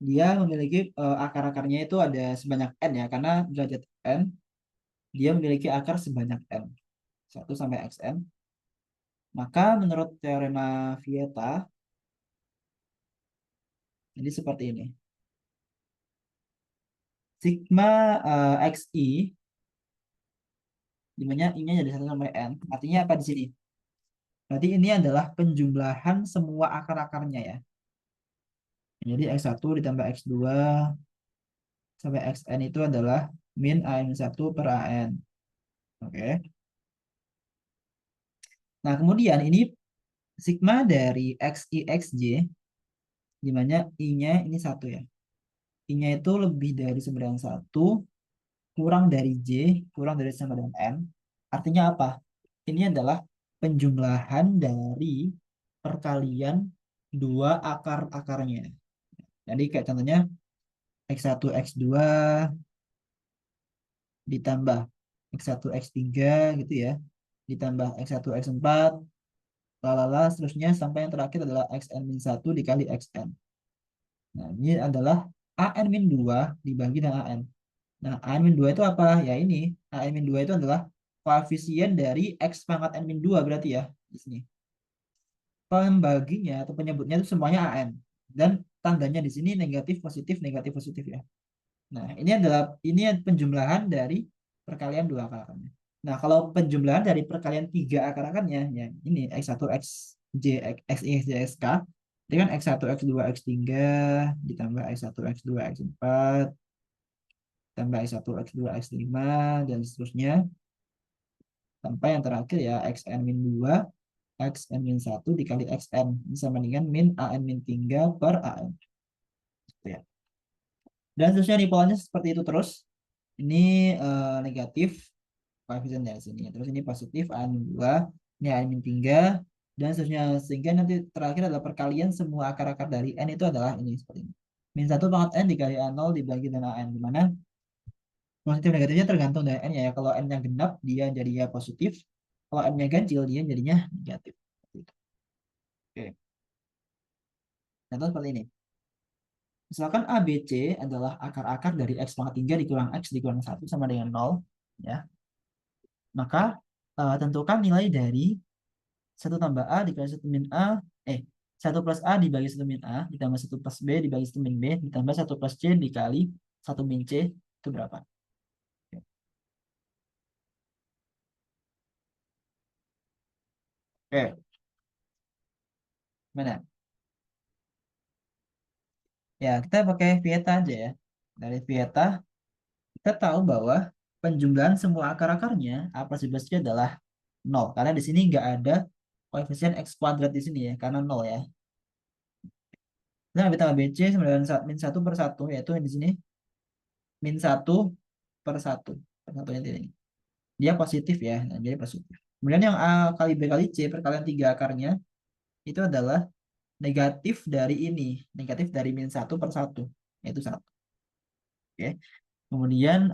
dia memiliki akar-akarnya itu ada sebanyak n ya, karena derajat n dia memiliki akar sebanyak n, 1 sampai xn. Maka menurut teorema Vieta, jadi seperti ini. Sigma xi, dimana i-nya jadi 1 sampai n. Artinya apa di sini? Berarti ini adalah penjumlahan semua akar-akarnya ya. Jadi x1 ditambah x2 sampai xn itu adalah min an1 per an. Oke. Nah, kemudian ini sigma dari xi xj, di mana i-nya ini 1 ya. I-nya itu lebih dari sama dengan 1, kurang dari j, kurang dari sama dengan n. Artinya apa? Ini adalah penjumlahan dari perkalian dua akar-akarnya. Jadi kayak contohnya x1 x2 ditambah x1 x3 gitu ya. Ditambah x1 x4 lalala seterusnya sampai yang terakhir adalah xn-1 dikali xn. Nah, ini adalah an-2 dibagi dengan an. Nah, an-2 itu apa? Ya ini, an-2 itu adalah koefisien dari x pangkat n-2 berarti ya di sini. Pembaginya atau penyebutnya itu semuanya an dan tandanya di sini negatif positif ya. Nah, ini penjumlahan dari perkalian dua akar-akarnya. Nah, kalau penjumlahan dari perkalian tiga akar-akarnya ya ini x1 xj xi xj xk, ini kan x1 x2 x3 ditambah x1 x2 x4 tambah x1 x2 x5 dan seterusnya sampai yang terakhir ya xn-2 xn-1 dikali xn, ini sama dengan min an-3 per an. Gitu ya. Dan seterusnya nih polanya seperti itu terus. Ini negatif koefisien dari sini. Terus ini positif an-2, ini an-3 dan seterusnya, sehingga nanti terakhir adalah perkalian semua akar-akar dari n itu adalah ini seperti ini. Min 1 pangkat n dikali a0 dibagi dengan an, di mana positif negatifnya tergantung dari n ya. Kalau n-nya genap dia jadinya positif, kalau n-nya ganjil dia jadinya negatif. Oke. Contoh seperti ini. Misalkan A, B, C adalah akar-akar dari x pangkat 3 dikurang x dikurang 1 sama dengan 0. Ya. Maka tentukan nilai dari 1 tambah A dikali 1 min A. 1 plus A dibagi 1 min A ditambah 1 plus B dibagi 1 min B ditambah 1 plus C dikali 1 min C itu berapa? Oke. Mana? Ya, kita pakai Vieta aja ya. Dari Vieta, kita tahu bahwa penjumlahan semua akar-akarnya A plus B plus C adalah 0. Karena di sini nggak ada koefisien X kuadrat di sini ya, karena 0 ya. Nah, ditambah BC sama dengan min 1 per 1, yaitu di sini min 1 per 1. Per 1 ini. Dia positif ya, nah, jadi positif. Kemudian yang A kali B kali C perkalian 3 akarnya itu adalah negatif dari ini. Negatif dari -1/1. Yaitu 1. Oke. Kemudian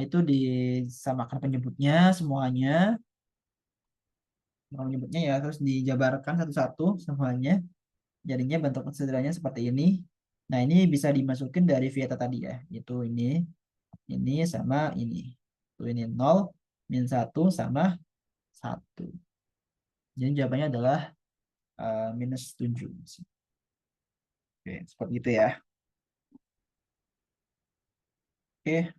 itu disamakan penyebutnya semuanya. Penyebutnya ya. Terus dijabarkan satu-satu semuanya. Jadinya bentuk sederhananya seperti ini. Nah, ini bisa dimasukin dari Vieta tadi ya. Itu ini sama ini. Itu ini 0, -1 sama 1. Jadi jawabannya adalah -7. Oke, seperti itu ya. Oke,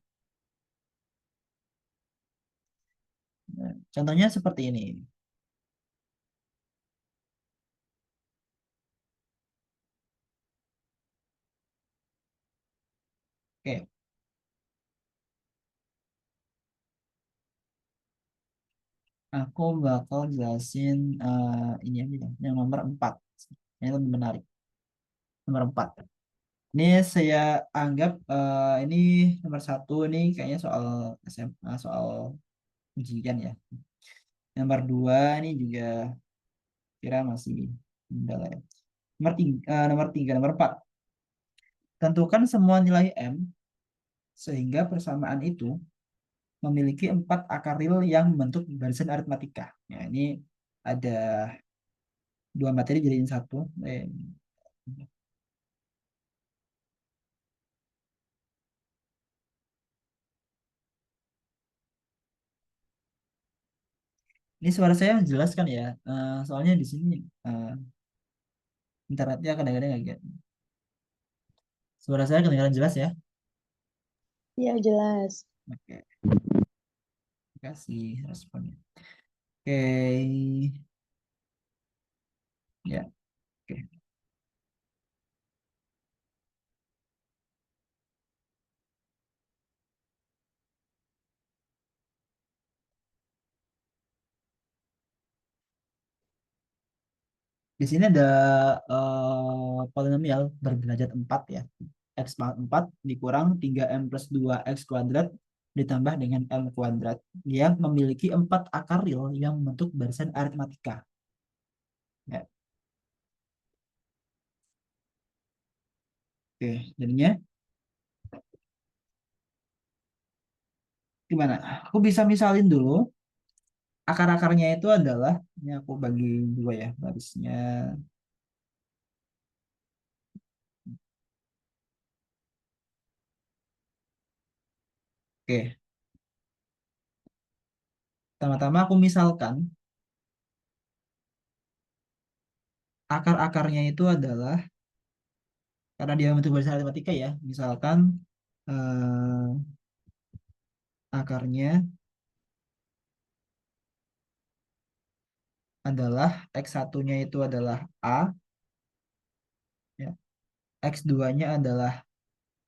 nah, contohnya seperti ini. Oke, aku bakal jelasin ini aja deh, yang nomor 4. Ini lebih menarik. Nomor 4. Ini saya anggap ini nomor 1 ini kayaknya soal SMA, soal ujian ya. Nomor 2 ini juga kira masih mudah lah ya. Nomor 4. Tentukan semua nilai M sehingga persamaan itu memiliki 4 akar real yang membentuk barisan aritmatika. Ya, ini ada 2 materi jadiin satu. Ini suara saya jelas kan ya? Soalnya di sini eh, internetnya kadang-kadang agak. Suara saya kedengaran jelas ya? Iya, jelas. Oke, terima kasih responnya. Oke, ya, oke. Di sini ada polinomial berderajat 4 ya. X pangkat 4 dikurang 3M plus 2X kuadrat ditambah dengan M kuadrat. Dia memiliki 4 akar real yang membentuk barisan aritmatika. Ya, oke, jadinya gimana? Aku bisa misalin dulu. Akar-akarnya itu adalah, ini aku bagi dua ya barisnya. Oke, pertama-tama aku misalkan akar-akarnya itu adalah, karena dia bentuk barisan aritmatika ya, misalkan eh, akarnya adalah X1-nya itu adalah A, ya. X2-nya adalah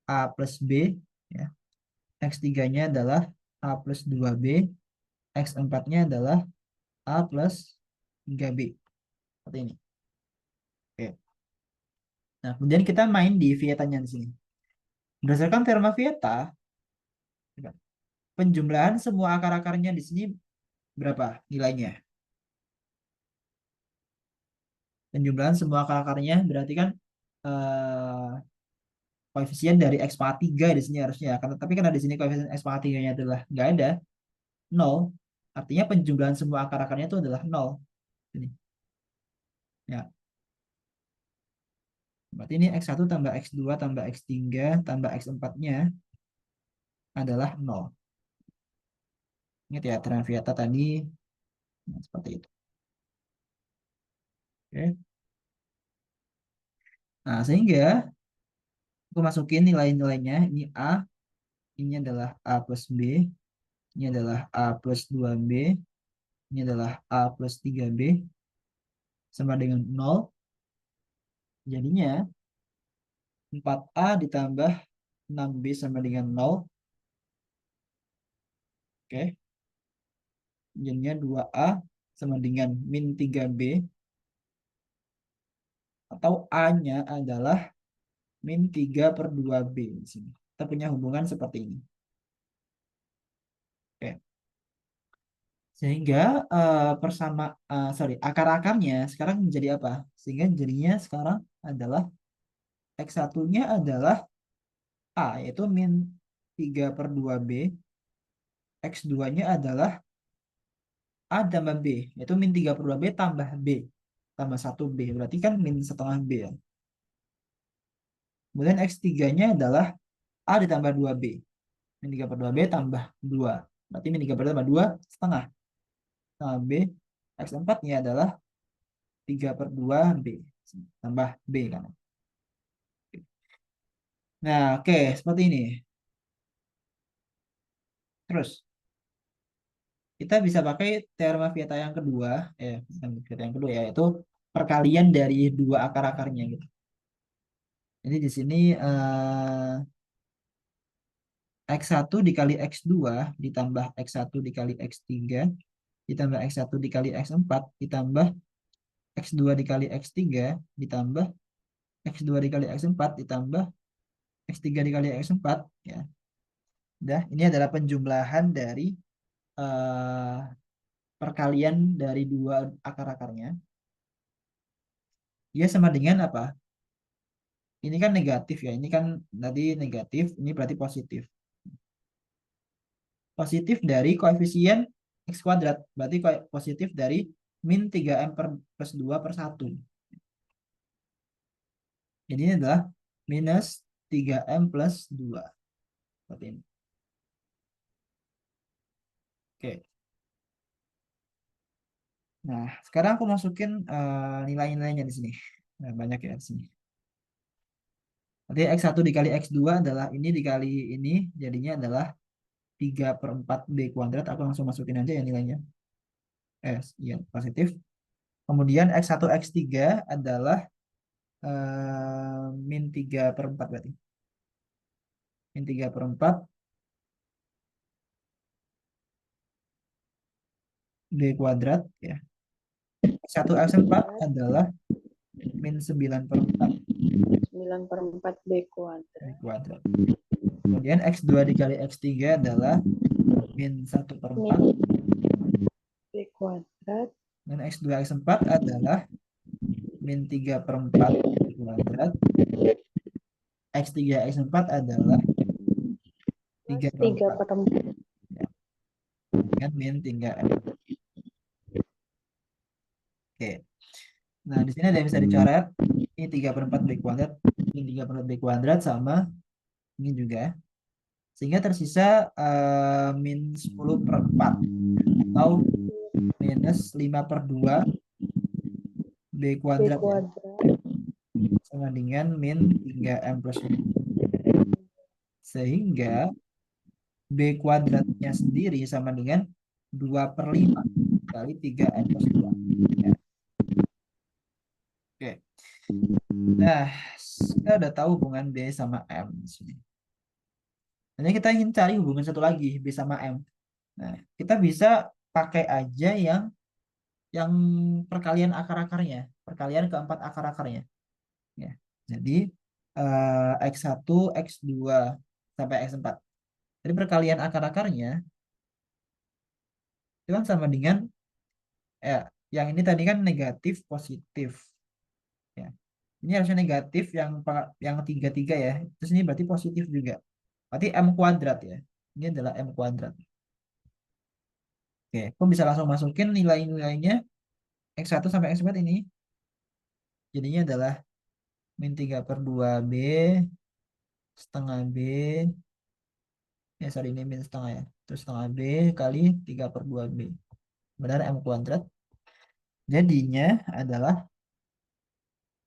A plus B, ya. X3-nya adalah A plus 2B, X4-nya adalah A plus 3B. Seperti ini. Oke. Nah, kemudian kita main di Vietanya di sini. Berdasarkan teorema Vieta, penjumlahan semua akar-akarnya di sini berapa nilainya? Penjumlahan semua akar-akarnya berarti kan eh, koefisien dari X pangkat 3 di sini harusnya. Tapi karena di sini koefisien X pangkat 3-nya adalah nggak ada, 0. Artinya penjumlahan semua akar-akarnya itu adalah 0. Ini. Ya, berarti ini X1 tambah X2 tambah X3 tambah X4-nya adalah 0. Ingat ya, Traviata tadi nah, seperti itu. Oke. Nah, sehingga aku masukin nilai-nilainya. Ini A, ini adalah A plus B, ini adalah A plus 2B, ini adalah A plus 3B, sama dengan 0. Jadinya 4A ditambah 6B sama dengan 0. Oke. Jadinya 2A sama dengan -3B. Atau A-nya adalah -3/2B. Di sini. Kita punya hubungan seperti ini. Oke. Sehingga akar-akarnya sekarang menjadi apa? Sehingga jadinya sekarang adalah X1-nya adalah A, yaitu min 3/2B. X2-nya adalah A tambah B, yaitu min 3/2B tambah B, tambah 1B. Berarti kan min setengah B ya. Kemudian X3-nya adalah A ditambah 2B. Min 3/2B tambah 2. Berarti min 3/2 tambah 2 setengah. Setengah B. X4-nya adalah 3/2B. Tambah B kan. Nah, oke. Seperti ini. Terus, kita bisa pakai teorema Vieta yang kedua. Bukan Vieta yang kedua ya. Yaitu perkalian dari dua akar-akarnya gitu. Jadi di sini X1 dikali X2 ditambah X1 dikali X3 ditambah X1 dikali X4 ditambah X2 dikali X3 ditambah X2 dikali X4 ditambah X3 dikali X4 ya. Udah, ini adalah penjumlahan dari eh, perkalian dari dua akar-akarnya. Dia sama dengan apa? Ini kan negatif ya. Ini kan tadi negatif, ini berarti positif. Positif dari koefisien X kuadrat. Berarti positif dari min 3M plus 2 per 1. Jadi ini adalah minus 3M plus 2. Seperti ini. Oke. Nah, sekarang aku masukin nilai-nilainya di sini. Nah, banyak ya di sini. Nanti X1 dikali X2 adalah ini dikali ini. Jadinya adalah 3/4B kuadrat. Aku langsung masukin aja ya nilainya. Iya, positif. Kemudian X1, X3 adalah min 3/4 berarti. Min 3/4 B kuadrat ya. X1, X4 adalah min 9/4 9/4 B B kuadrat. kuadrat. Kemudian X2 dikali X3 adalah min 1/4 B kuadrat. dan X2 X4 adalah min 3/4 B kuadrat. X3 X4 adalah 3/4 3/4. ya, dengan min 3M. Oke. Nah, di sini ada yang bisa dicoret. Ini 3/4 B kuadrat, min 3/4 B kuadrat sama ini juga. Sehingga tersisa min 10/4 atau minus 5/2 B B kuadrat ya. kuadrat. Sama dengan min 3M plus 5. Sehingga B kuadratnya sendiri sama dengan 2/5 kali 3M plus 2. Ya. Oke. Nah, kita udah tahu hubungan B sama M di sini. Hanya kita ingin cari hubungan satu lagi, B sama M. Nah, kita bisa pakai aja yang perkalian akar-akarnya, perkalian keempat akar-akarnya. Ya. Jadi X1, X2 sampai X4. Jadi perkalian akar-akarnya itu kan sama dengan yang ini tadi kan negatif positif. Ya. Ini harusnya negatif yang tiga tiga ya. Terus ini berarti positif juga. Berarti M kuadrat ya. Ini adalah M kuadrat. Oke, aku bisa langsung masukin nilai-nilainya X1 sampai X4 ini. Jadinya adalah min 3/2B setengah B. Sorry, ini min setengah ya. Terus setengah B kali 3/2B. Benar M kuadrat. Jadinya adalah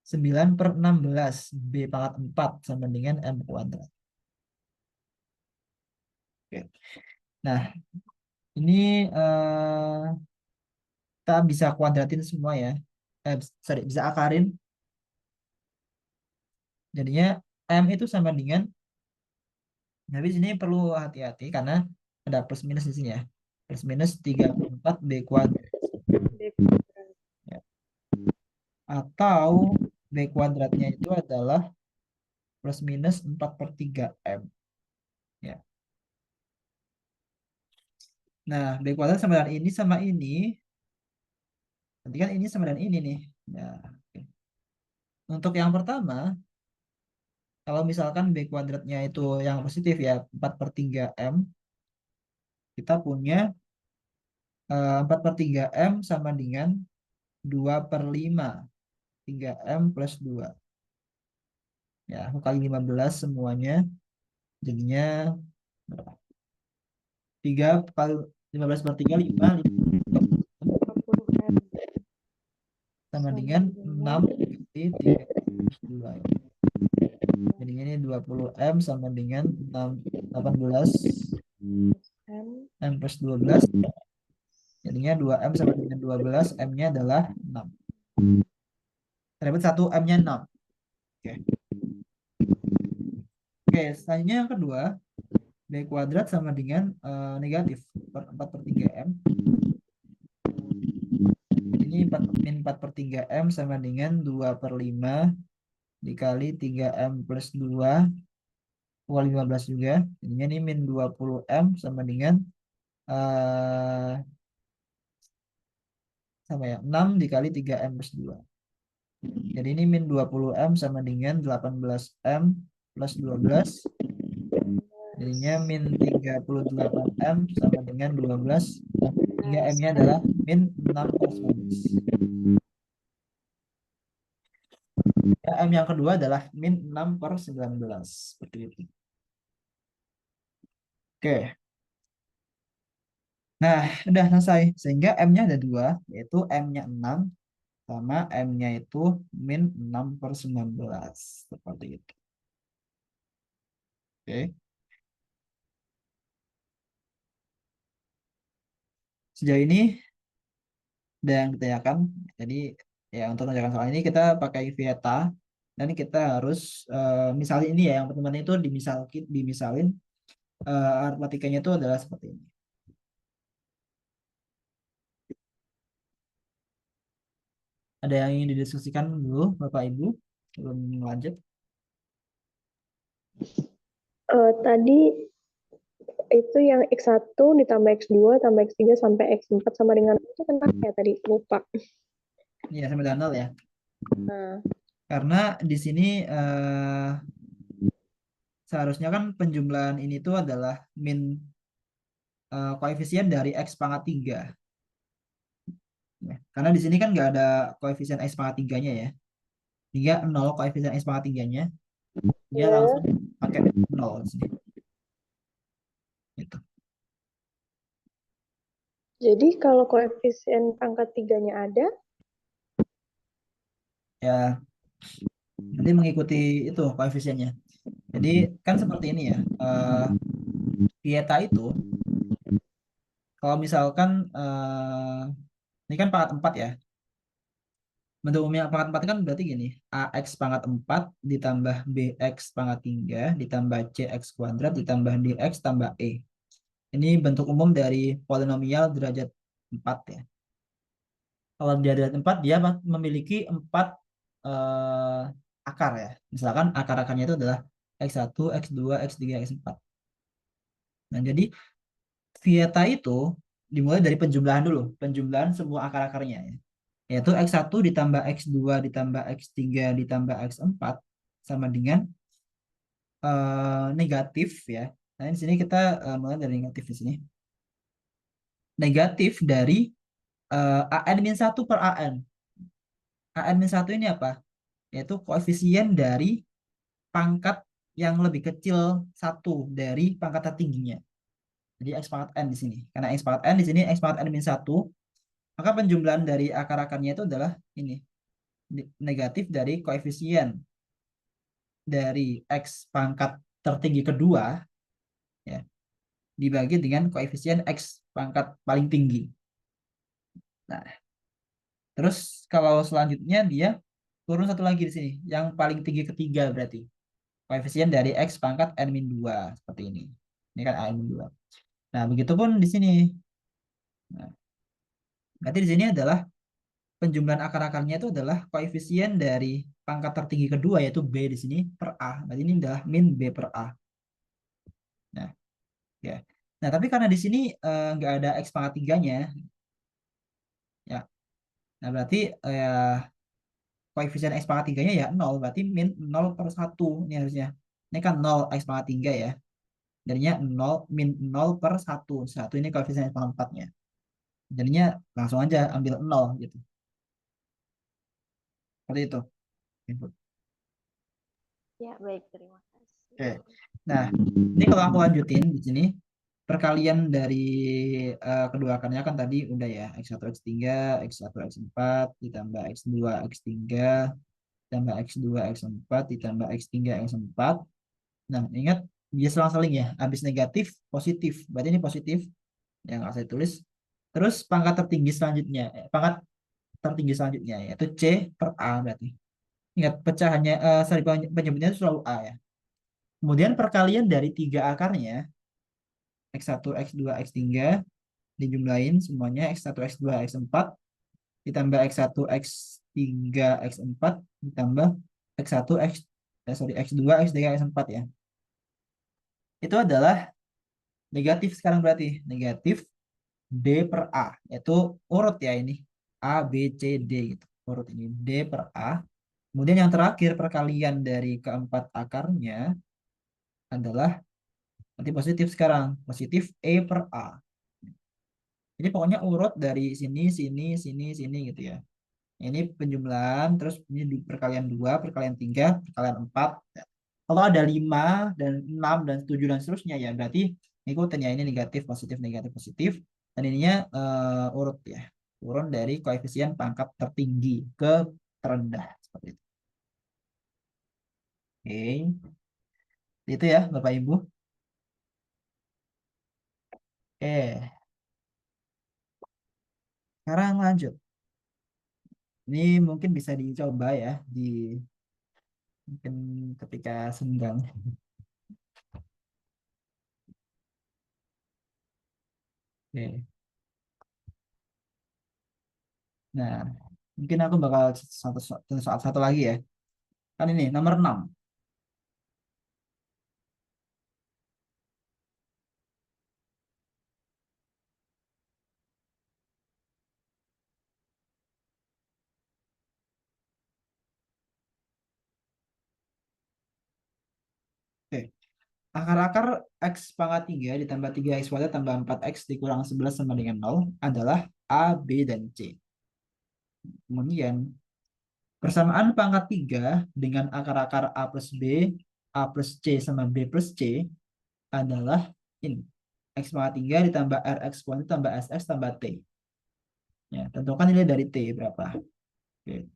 9/16 B pangkat 4 sama dengan M kuadrat. Oke. Nah, ini kita bisa kuadratin semua ya. Sorry, bisa akarin. Jadinya M itu sama dengan, tapi di sini perlu hati-hati karena ada plus minus di sini ya. Plus minus 3/4 B kuadrat. B kuadrat. Ya. Atau B kuadratnya itu adalah plus minus 4/3 M. Ya. Nah, B kuadrat sama dengan ini sama ini. Nanti kan ini sama dengan ini nih. Ya, oke. Untuk yang pertama, kalau misalkan B kuadratnya itu yang positif ya, 4 per 3M, kita punya 4 per 3M sama dengan 2 per 5. 3M plus 2. Ya, aku kali 15 semuanya. Jadinya berapa? 3 kali 15 per 3, 5. 20M Sama sama dengan dengan 6 kali 3 plus 2. Jadi ini 20M sama dengan 6, 18 M M plus 12. Jadinya 2M sama dengan 12, M-nya adalah 6. Terdapat 1 M-nya 6. Oke. Oke, selanjutnya yang kedua, B kuadrat sama dengan negatif 4 per 3M. Ini 4 per 3M sama dengan 2 per 5 dikali 3M plus 2, pukul 15 juga. Jadinya ini min 20M sama dengan eh sama ya, 6 dikali 3M plus 2. Jadi ini min 20M sama dengan 18M plus 12. Jadinya min 38M sama dengan 12. 3M-nya adalah min 6 per 19. Ya, M yang kedua adalah min 6 per 19. Seperti itu. Oke. Nah, udah selesai. Sehingga M-nya ada dua, yaitu M-nya 6 sama M-nya itu min 6 per 19. Seperti itu. Oke. Sejauh ini ada yang ditanyakan. Jadi ya untuk mengerjakan soal ini kita pakai Vieta. Dan kita harus misalnya ini ya, yang pertemuan itu dimisalin aritmatikanya itu adalah seperti ini. Ada yang ingin didiskusikan dulu, Bapak Ibu, sebelum lanjut? Tadi itu yang X1 ditambah X2 tambah X3 sampai X4 sama dengan itu kenapa ya tadi? Lupa. Iya, sama dengan 0 ya. Nah, Karena di sini seharusnya kan penjumlahan ini tuh adalah min koefisien dari X pangkat 3. Ya. Karena di sini kan nggak ada koefisien X pangkat 3-nya ya. Hingga 0 koefisien X pangkat 3-nya. Dia ya. langsung pakai 0 di sini. Gitu. Jadi kalau koefisien pangkat 3-nya ada, Ya, nanti mengikuti itu koefisiennya. Jadi kan seperti ini ya. Vieta itu kalau misalkan ini kan pangkat 4 ya. Bentuk umumnya pangkat 4 kan berarti gini. AX pangkat 4 ditambah BX pangkat 3 ditambah CX kuadrat ditambah DX tambah E. Ini bentuk umum dari polinomial derajat 4 ya. Kalau derajat 4 dia memiliki 4 eh, akar ya. Misalkan akar-akarnya itu adalah X1, X2, X3, X4. Nah, jadi Vieta itu dimulai dari penjumlahan dulu. Penjumlahan semua akar-akarnya ya. Yaitu X1 ditambah X2 ditambah X3 ditambah X4 sama dengan negatif ya. Nah, di sini kita mulai dari negatif di sini. Negatif dari AN-1 per AN. AN-1 ini apa? Yaitu koefisien dari pangkat yang lebih kecil satu dari pangkat tertingginya. Jadi X pangkat N di sini. Karena X pangkat N di sini X pangkat N-1, maka penjumlahan dari akar-akarnya itu adalah ini. Negatif dari koefisien dari X pangkat tertinggi kedua ya dibagi dengan koefisien X pangkat paling tinggi. Nah, terus kalau selanjutnya dia turun satu lagi di sini, yang paling tinggi ketiga berarti. Koefisien dari X pangkat N-2 seperti ini. Ini kan N-2. Nah, begitupun di sini. Nah, berarti di sini adalah penjumlahan akar-akarnya itu adalah koefisien dari pangkat tertinggi kedua yaitu B di sini per A. Berarti ini adalah min B per A. Nah, ya. Nah, tapi karena di sini nggak ada X pangkat 3-nya, ya. Nah, berarti koefisien X pangkat 3-nya ya 0, berarti min 0/1 ini harusnya. Ini kan 0 X pangkat 3 ya. Jadinya 0 min 0/1. 1 ini koefisien X pangkat 4-nya. Jadinya langsung aja ambil 0 gitu. Seperti itu. Input. Ya, baik. Terima kasih. Oke. Nah, ini kalau aku lanjutin di sini, perkalian dari kedua akarnya kan tadi udah ya, X1, X3, X1, X4, ditambah X2, X3, ditambah X2, X4, ditambah X3, X4. Nah, ingat dia selang-seling ya, habis negatif, positif. Berarti ini positif, yang saya tulis. Terus pangkat tertinggi selanjutnya, pangkat tertinggi selanjutnya, yaitu C per A berarti. Ingat, pecahannya, sorry, penyebutnya itu selalu A ya. Kemudian perkalian dari tiga akarnya, X1, X2, X3, dijumlahin semuanya X1, X2, X4, ditambah X1, X3, X4, ditambah X1, X2, X3, X4 ya. Itu adalah negatif sekarang berarti. Negatif D per A. Yaitu urut ya ini. A, B, C, D gitu. Urut ini D per A. Kemudian yang terakhir perkalian dari keempat akarnya adalah nanti positif sekarang. Positif E per A. Jadi pokoknya urut dari sini, sini, sini, sini gitu ya. Ini penjumlahan, terus ini perkalian 2, perkalian 3, perkalian 4. Kalau ada 5 dan 6 dan 7 dan seterusnya ya berarti ikutin ya ini negatif, positif, negatif, positif. Dan ininya urut ya. Urut dari koefisien pangkat tertinggi ke terendah. Seperti itu. Oke. Itu ya Bapak Ibu. Oke. Sekarang lanjut. Ini mungkin bisa dicoba ya di mungkin ketika senggang. Oke. Nah, mungkin aku bakal satu lagi ya. Kan ini nomor 6. Oke. Akar-akar X pangkat 3 ditambah 3X kuadrat tambah 4X dikurang 11 sama dengan 0 adalah A, B, dan C. Kemudian persamaan pangkat 3 dengan akar-akar A plus B, A plus C sama B plus C adalah ini. X pangkat 3 ditambah RX kuadrat tambah SX tambah T. Ya, tentukan nilai dari T berapa. Oke.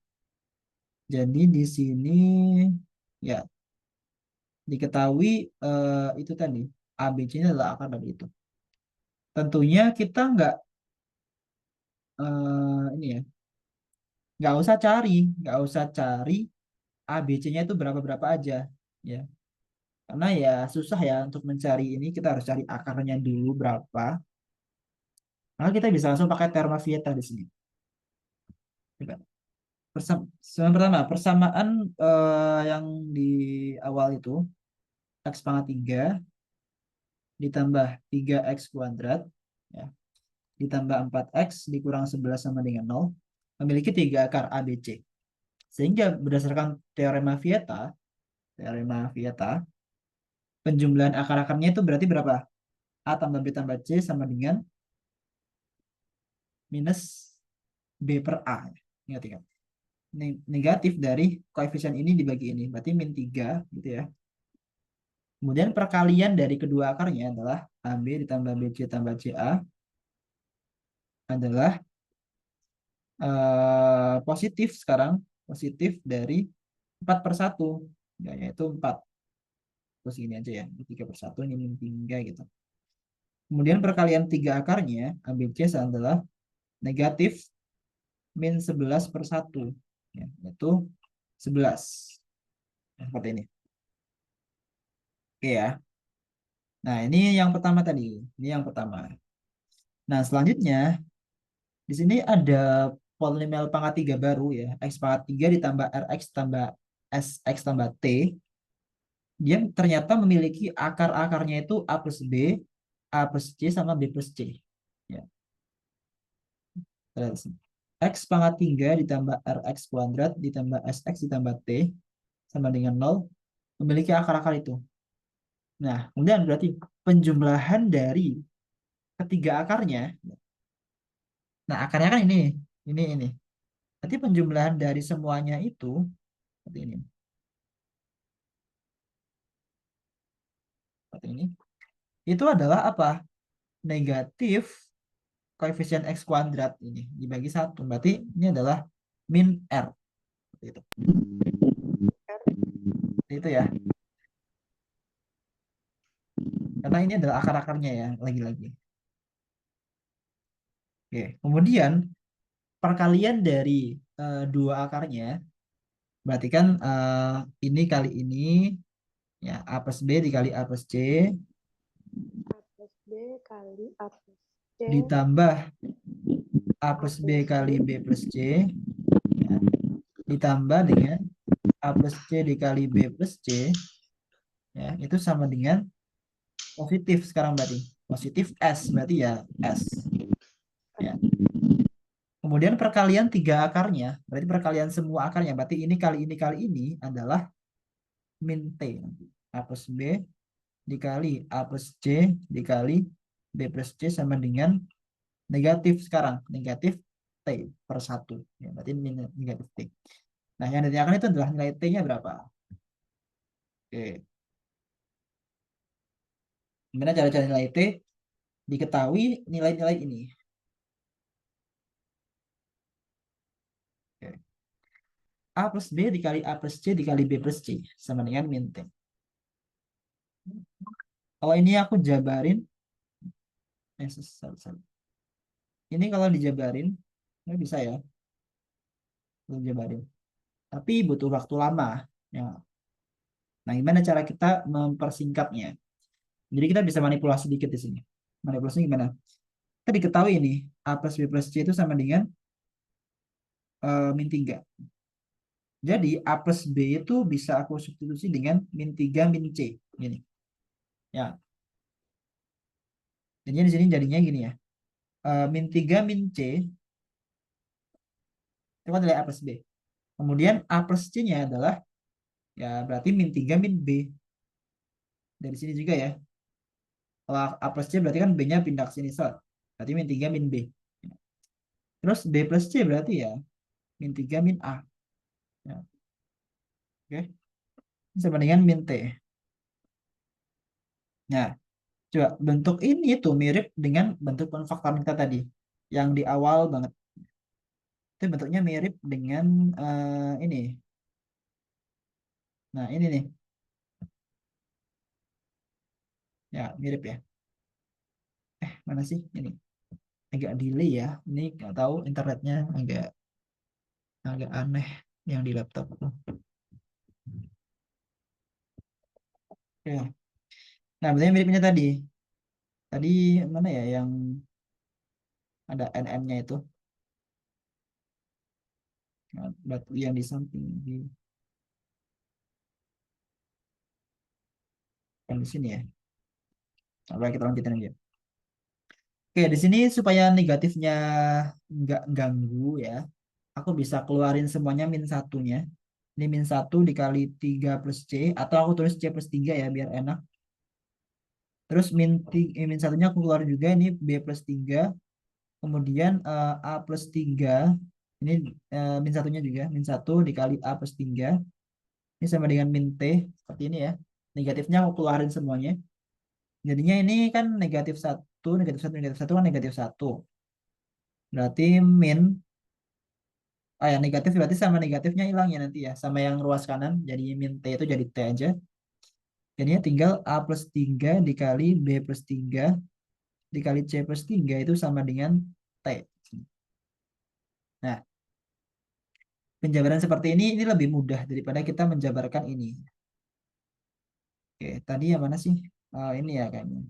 Jadi di sini ya diketahui itu tadi ABC ini adalah akar dari itu. Tentunya kita ini ya nggak usah cari ABC-nya itu berapa berapa aja ya karena ya susah ya untuk mencari ini kita harus cari akarnya dulu berapa. Maka kita bisa langsung pakai terma Vieta di sini. Coba. Pertama persamaan yang di awal itu X pangkat 3 ditambah 3X kuadrat ya ditambah 4X dikurang 11 sama dengan 0 memiliki tiga akar ABC. Sehingga berdasarkan teorema Vieta, penjumlahan akar-akarnya itu berarti berapa? A tambah B tambah C sama dengan minus B per A. Ingat-ingat. Negatif dari koefisien ini dibagi ini. Berarti min 3 gitu ya. Kemudian perkalian dari kedua akarnya adalah AB ditambah BC tambah CA adalah positif sekarang. Positif dari 4/1. Ya, yaitu 4. Terus ini aja ya. 3/1 ini min 3 gitu. Kemudian perkalian tiga akarnya ABC adalah negatif min 11/1. Ya, yaitu 11. Nah, seperti ini. Oke ya. Nah, ini yang pertama tadi. Ini yang pertama. Nah, selanjutnya di sini ada polinomial pangkat 3 baru ya. X pangkat 3 ditambah RX tambah SX tambah T. Dia ternyata memiliki akar-akarnya itu A plus B, A plus C sama B plus C. Ya. Terus X pangkat 3 ditambah RX kuadrat ditambah SX ditambah T sama dengan 0 memiliki akar-akar itu. Nah, kemudian berarti penjumlahan dari ketiga akarnya. Nah, akarnya kan ini. Berarti penjumlahan dari semuanya itu seperti ini. Seperti ini. Itu adalah apa? Negatif koefisien X kuadrat ini dibagi 1. Berarti ini adalah min R. Seperti itu. Seperti itu ya. Karena ini adalah akar-akarnya ya, lagi-lagi. Oke. Kemudian perkalian dari dua akarnya, berarti kan ini kali ini ya A plus B dikali A plus C A plus B kali A plus C ditambah A A plus B plus kali B B plus C ya, ditambah dengan A plus C dikali B plus C ya, itu sama dengan positif sekarang berarti. Positif S berarti ya S. Ya. Kemudian perkalian tiga akarnya, berarti perkalian semua akarnya, berarti ini kali ini adalah min T. A plus B dikali A plus C dikali B plus C sama dengan negatif sekarang. Negatif T per 1. Ya, berarti negatif T. Nah, yang ditanyakan itu adalah nilai T-nya berapa? Oke. Gimana cara cari nilai T? Diketahui nilai-nilai ini. Oke. A plus B dikali A plus C dikali B plus C sama dengan min T. Kalau ini aku jabarin, ini kalau dijabarin, nggak bisa ya, belum jabarin. Tapi butuh waktu lama. Ya. Nah, gimana cara kita mempersingkatnya? Jadi kita bisa manipulasi dikit di sini. Manipulasinya gimana? Kita diketahui ini A plus B plus C itu sama dengan min 3. Jadi A plus B itu bisa aku substitusi dengan min 3 min C. Gini. Ya. Jadi di sini jadinya gini ya. Min 3 min C itu kan nilai A plus B. Kemudian A plus C-nya adalah ya berarti min 3 min B. Dari sini juga ya. Kalau A plus C berarti kan B-nya pindah ke sini. So, berarti min 3 min B. Terus B plus C berarti ya min 3 min A. Ya. Oke. Ini sama dengan min T. Nah, coba bentuk ini tuh mirip dengan bentuk konfaktoran kita tadi. Yang di awal banget. Itu bentuknya mirip dengan ini. Nah, ini nih. Ya, mirip ya. Mana sih? Ini. Agak delay ya. Ini nggak tahu internetnya agak agak aneh yang di laptop. Ya. Nah, bentuknya miripnya tadi. Tadi mana ya yang ada NN-nya itu? Nah, batu yang di samping di sini ya. Coba kita lanjutin aja. Oke, di sini supaya negatifnya nggak ganggu ya, aku bisa keluarin semuanya min satunya. Ini min 1 dikali 3 plus C, atau aku tulis C plus 3 ya, biar enak. Terus min satunya aku keluar juga, ini B plus 3. Kemudian A plus 3, ini min satunya juga, min 1 dikali A plus 3. Ini sama dengan min T, seperti ini ya. Negatifnya aku keluarin semuanya. Jadinya ini kan negatif satu kan negatif 1. Berarti min, ya negatif berarti sama negatifnya hilang ya nanti ya. Sama yang ruas kanan, jadi min T itu jadi T aja. Jadinya tinggal A plus 3 dikali B plus 3 dikali C plus 3 itu sama dengan T. Nah, penjabaran seperti ini lebih mudah daripada kita menjabarkan ini. Oke, tadi yang mana sih? Ini ya kayaknya.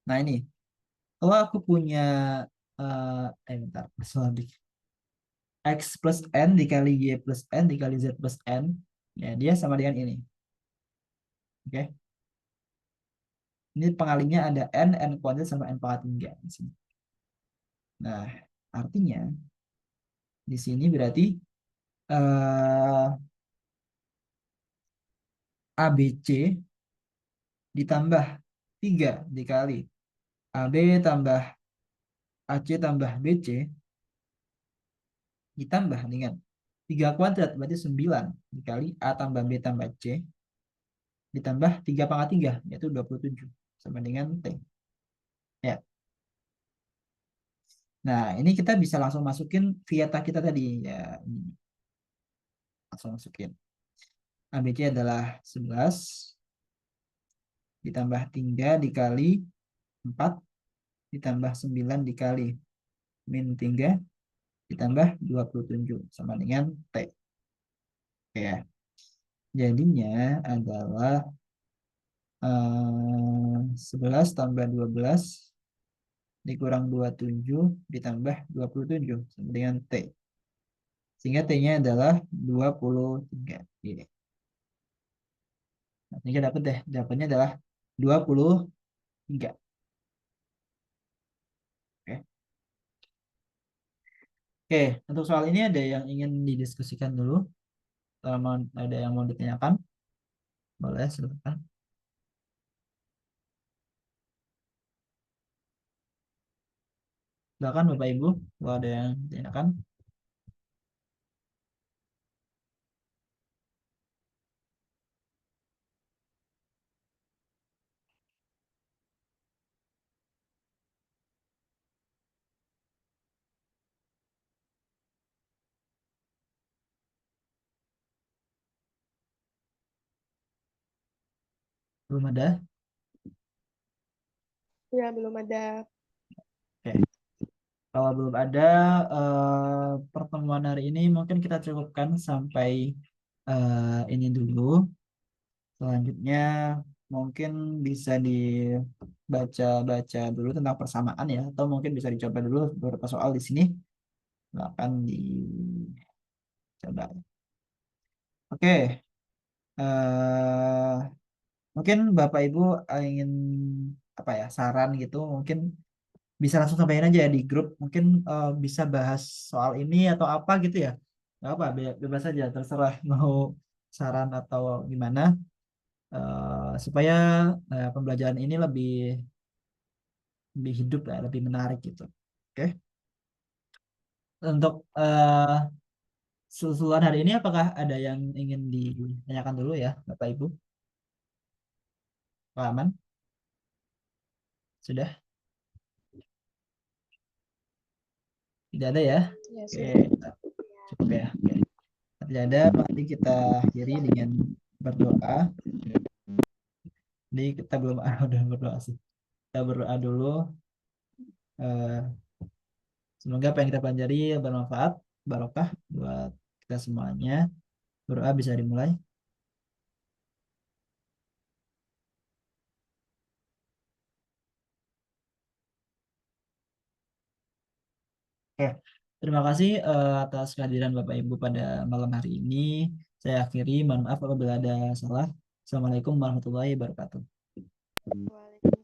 Nah ini, kalau aku punya, bentar, sorry. X plus N dikali Y plus N dikali Z plus N, ya dia sama dengan ini. Oke. Ini pengalinya ada n kuadrat sama n pangkat 3 di sini. Nah, artinya di sini berarti eh, ABC ditambah 3 dikali AB tambah AC tambah BC ditambah dengan 3 kuadrat berarti 9 dikali A tambah B tambah C ditambah 3 pangkat 3 yaitu 27 sama dengan T. Ya. Nah, ini kita bisa langsung masukin vieta kita tadi ya. Ini. Langsung masukin. ABC adalah 11 ditambah 3 dikali 4 ditambah 9 dikali min 3 ditambah 27 sama dengan T. Oke ya. Jadinya adalah 11 tambah 12 dikurang 27 ditambah 27 sama dengan T. Sehingga T-nya adalah 23. Gini. Nah, ini dapat deh. Jawabannya adalah 23. Oke. Oke, untuk soal ini ada yang ingin didiskusikan dulu? Kalau ada yang mau ditanyakan, boleh silakan. Silakan Bapak Ibu, kalau ada yang ditanyakan. Belum ada? Ya, belum ada. Oke. Kalau belum ada, pertemuan hari ini mungkin kita cukupkan sampai ini dulu. Selanjutnya mungkin bisa dibaca-baca dulu tentang persamaan ya, atau mungkin bisa dicoba dulu beberapa soal di sini. Akan dicoba. Oke, eh, mungkin Bapak Ibu ingin apa ya saran gitu, mungkin bisa langsung sampaikan aja ya di grup. Mungkin bisa bahas soal ini atau apa gitu ya. Nggak apa, bebas aja, terserah mau saran atau gimana. Supaya pembelajaran ini lebih hidup ya, lebih menarik gitu. Oke. Untuk susulan hari ini apakah ada yang ingin ditanyakan dulu ya, Bapak Ibu? Pak Aman? Sudah? Tidak ada ya? Ya, Oke, sudah. cukup ya. Oke. Tidak ada, mari kita akhiri dengan berdoa. Jadi kita belum udah berdoa sih. Kita berdoa dulu. Eh, Semoga apa yang kita pelajari bermanfaat, barokah buat kita semuanya. Berdoa bisa dimulai. Oke, terima kasih atas kehadiran Bapak Ibu pada malam hari ini. Saya akhiri, mohon maaf apabila ada salah. Assalamualaikum warahmatullahi wabarakatuh. Waalaikumsalam.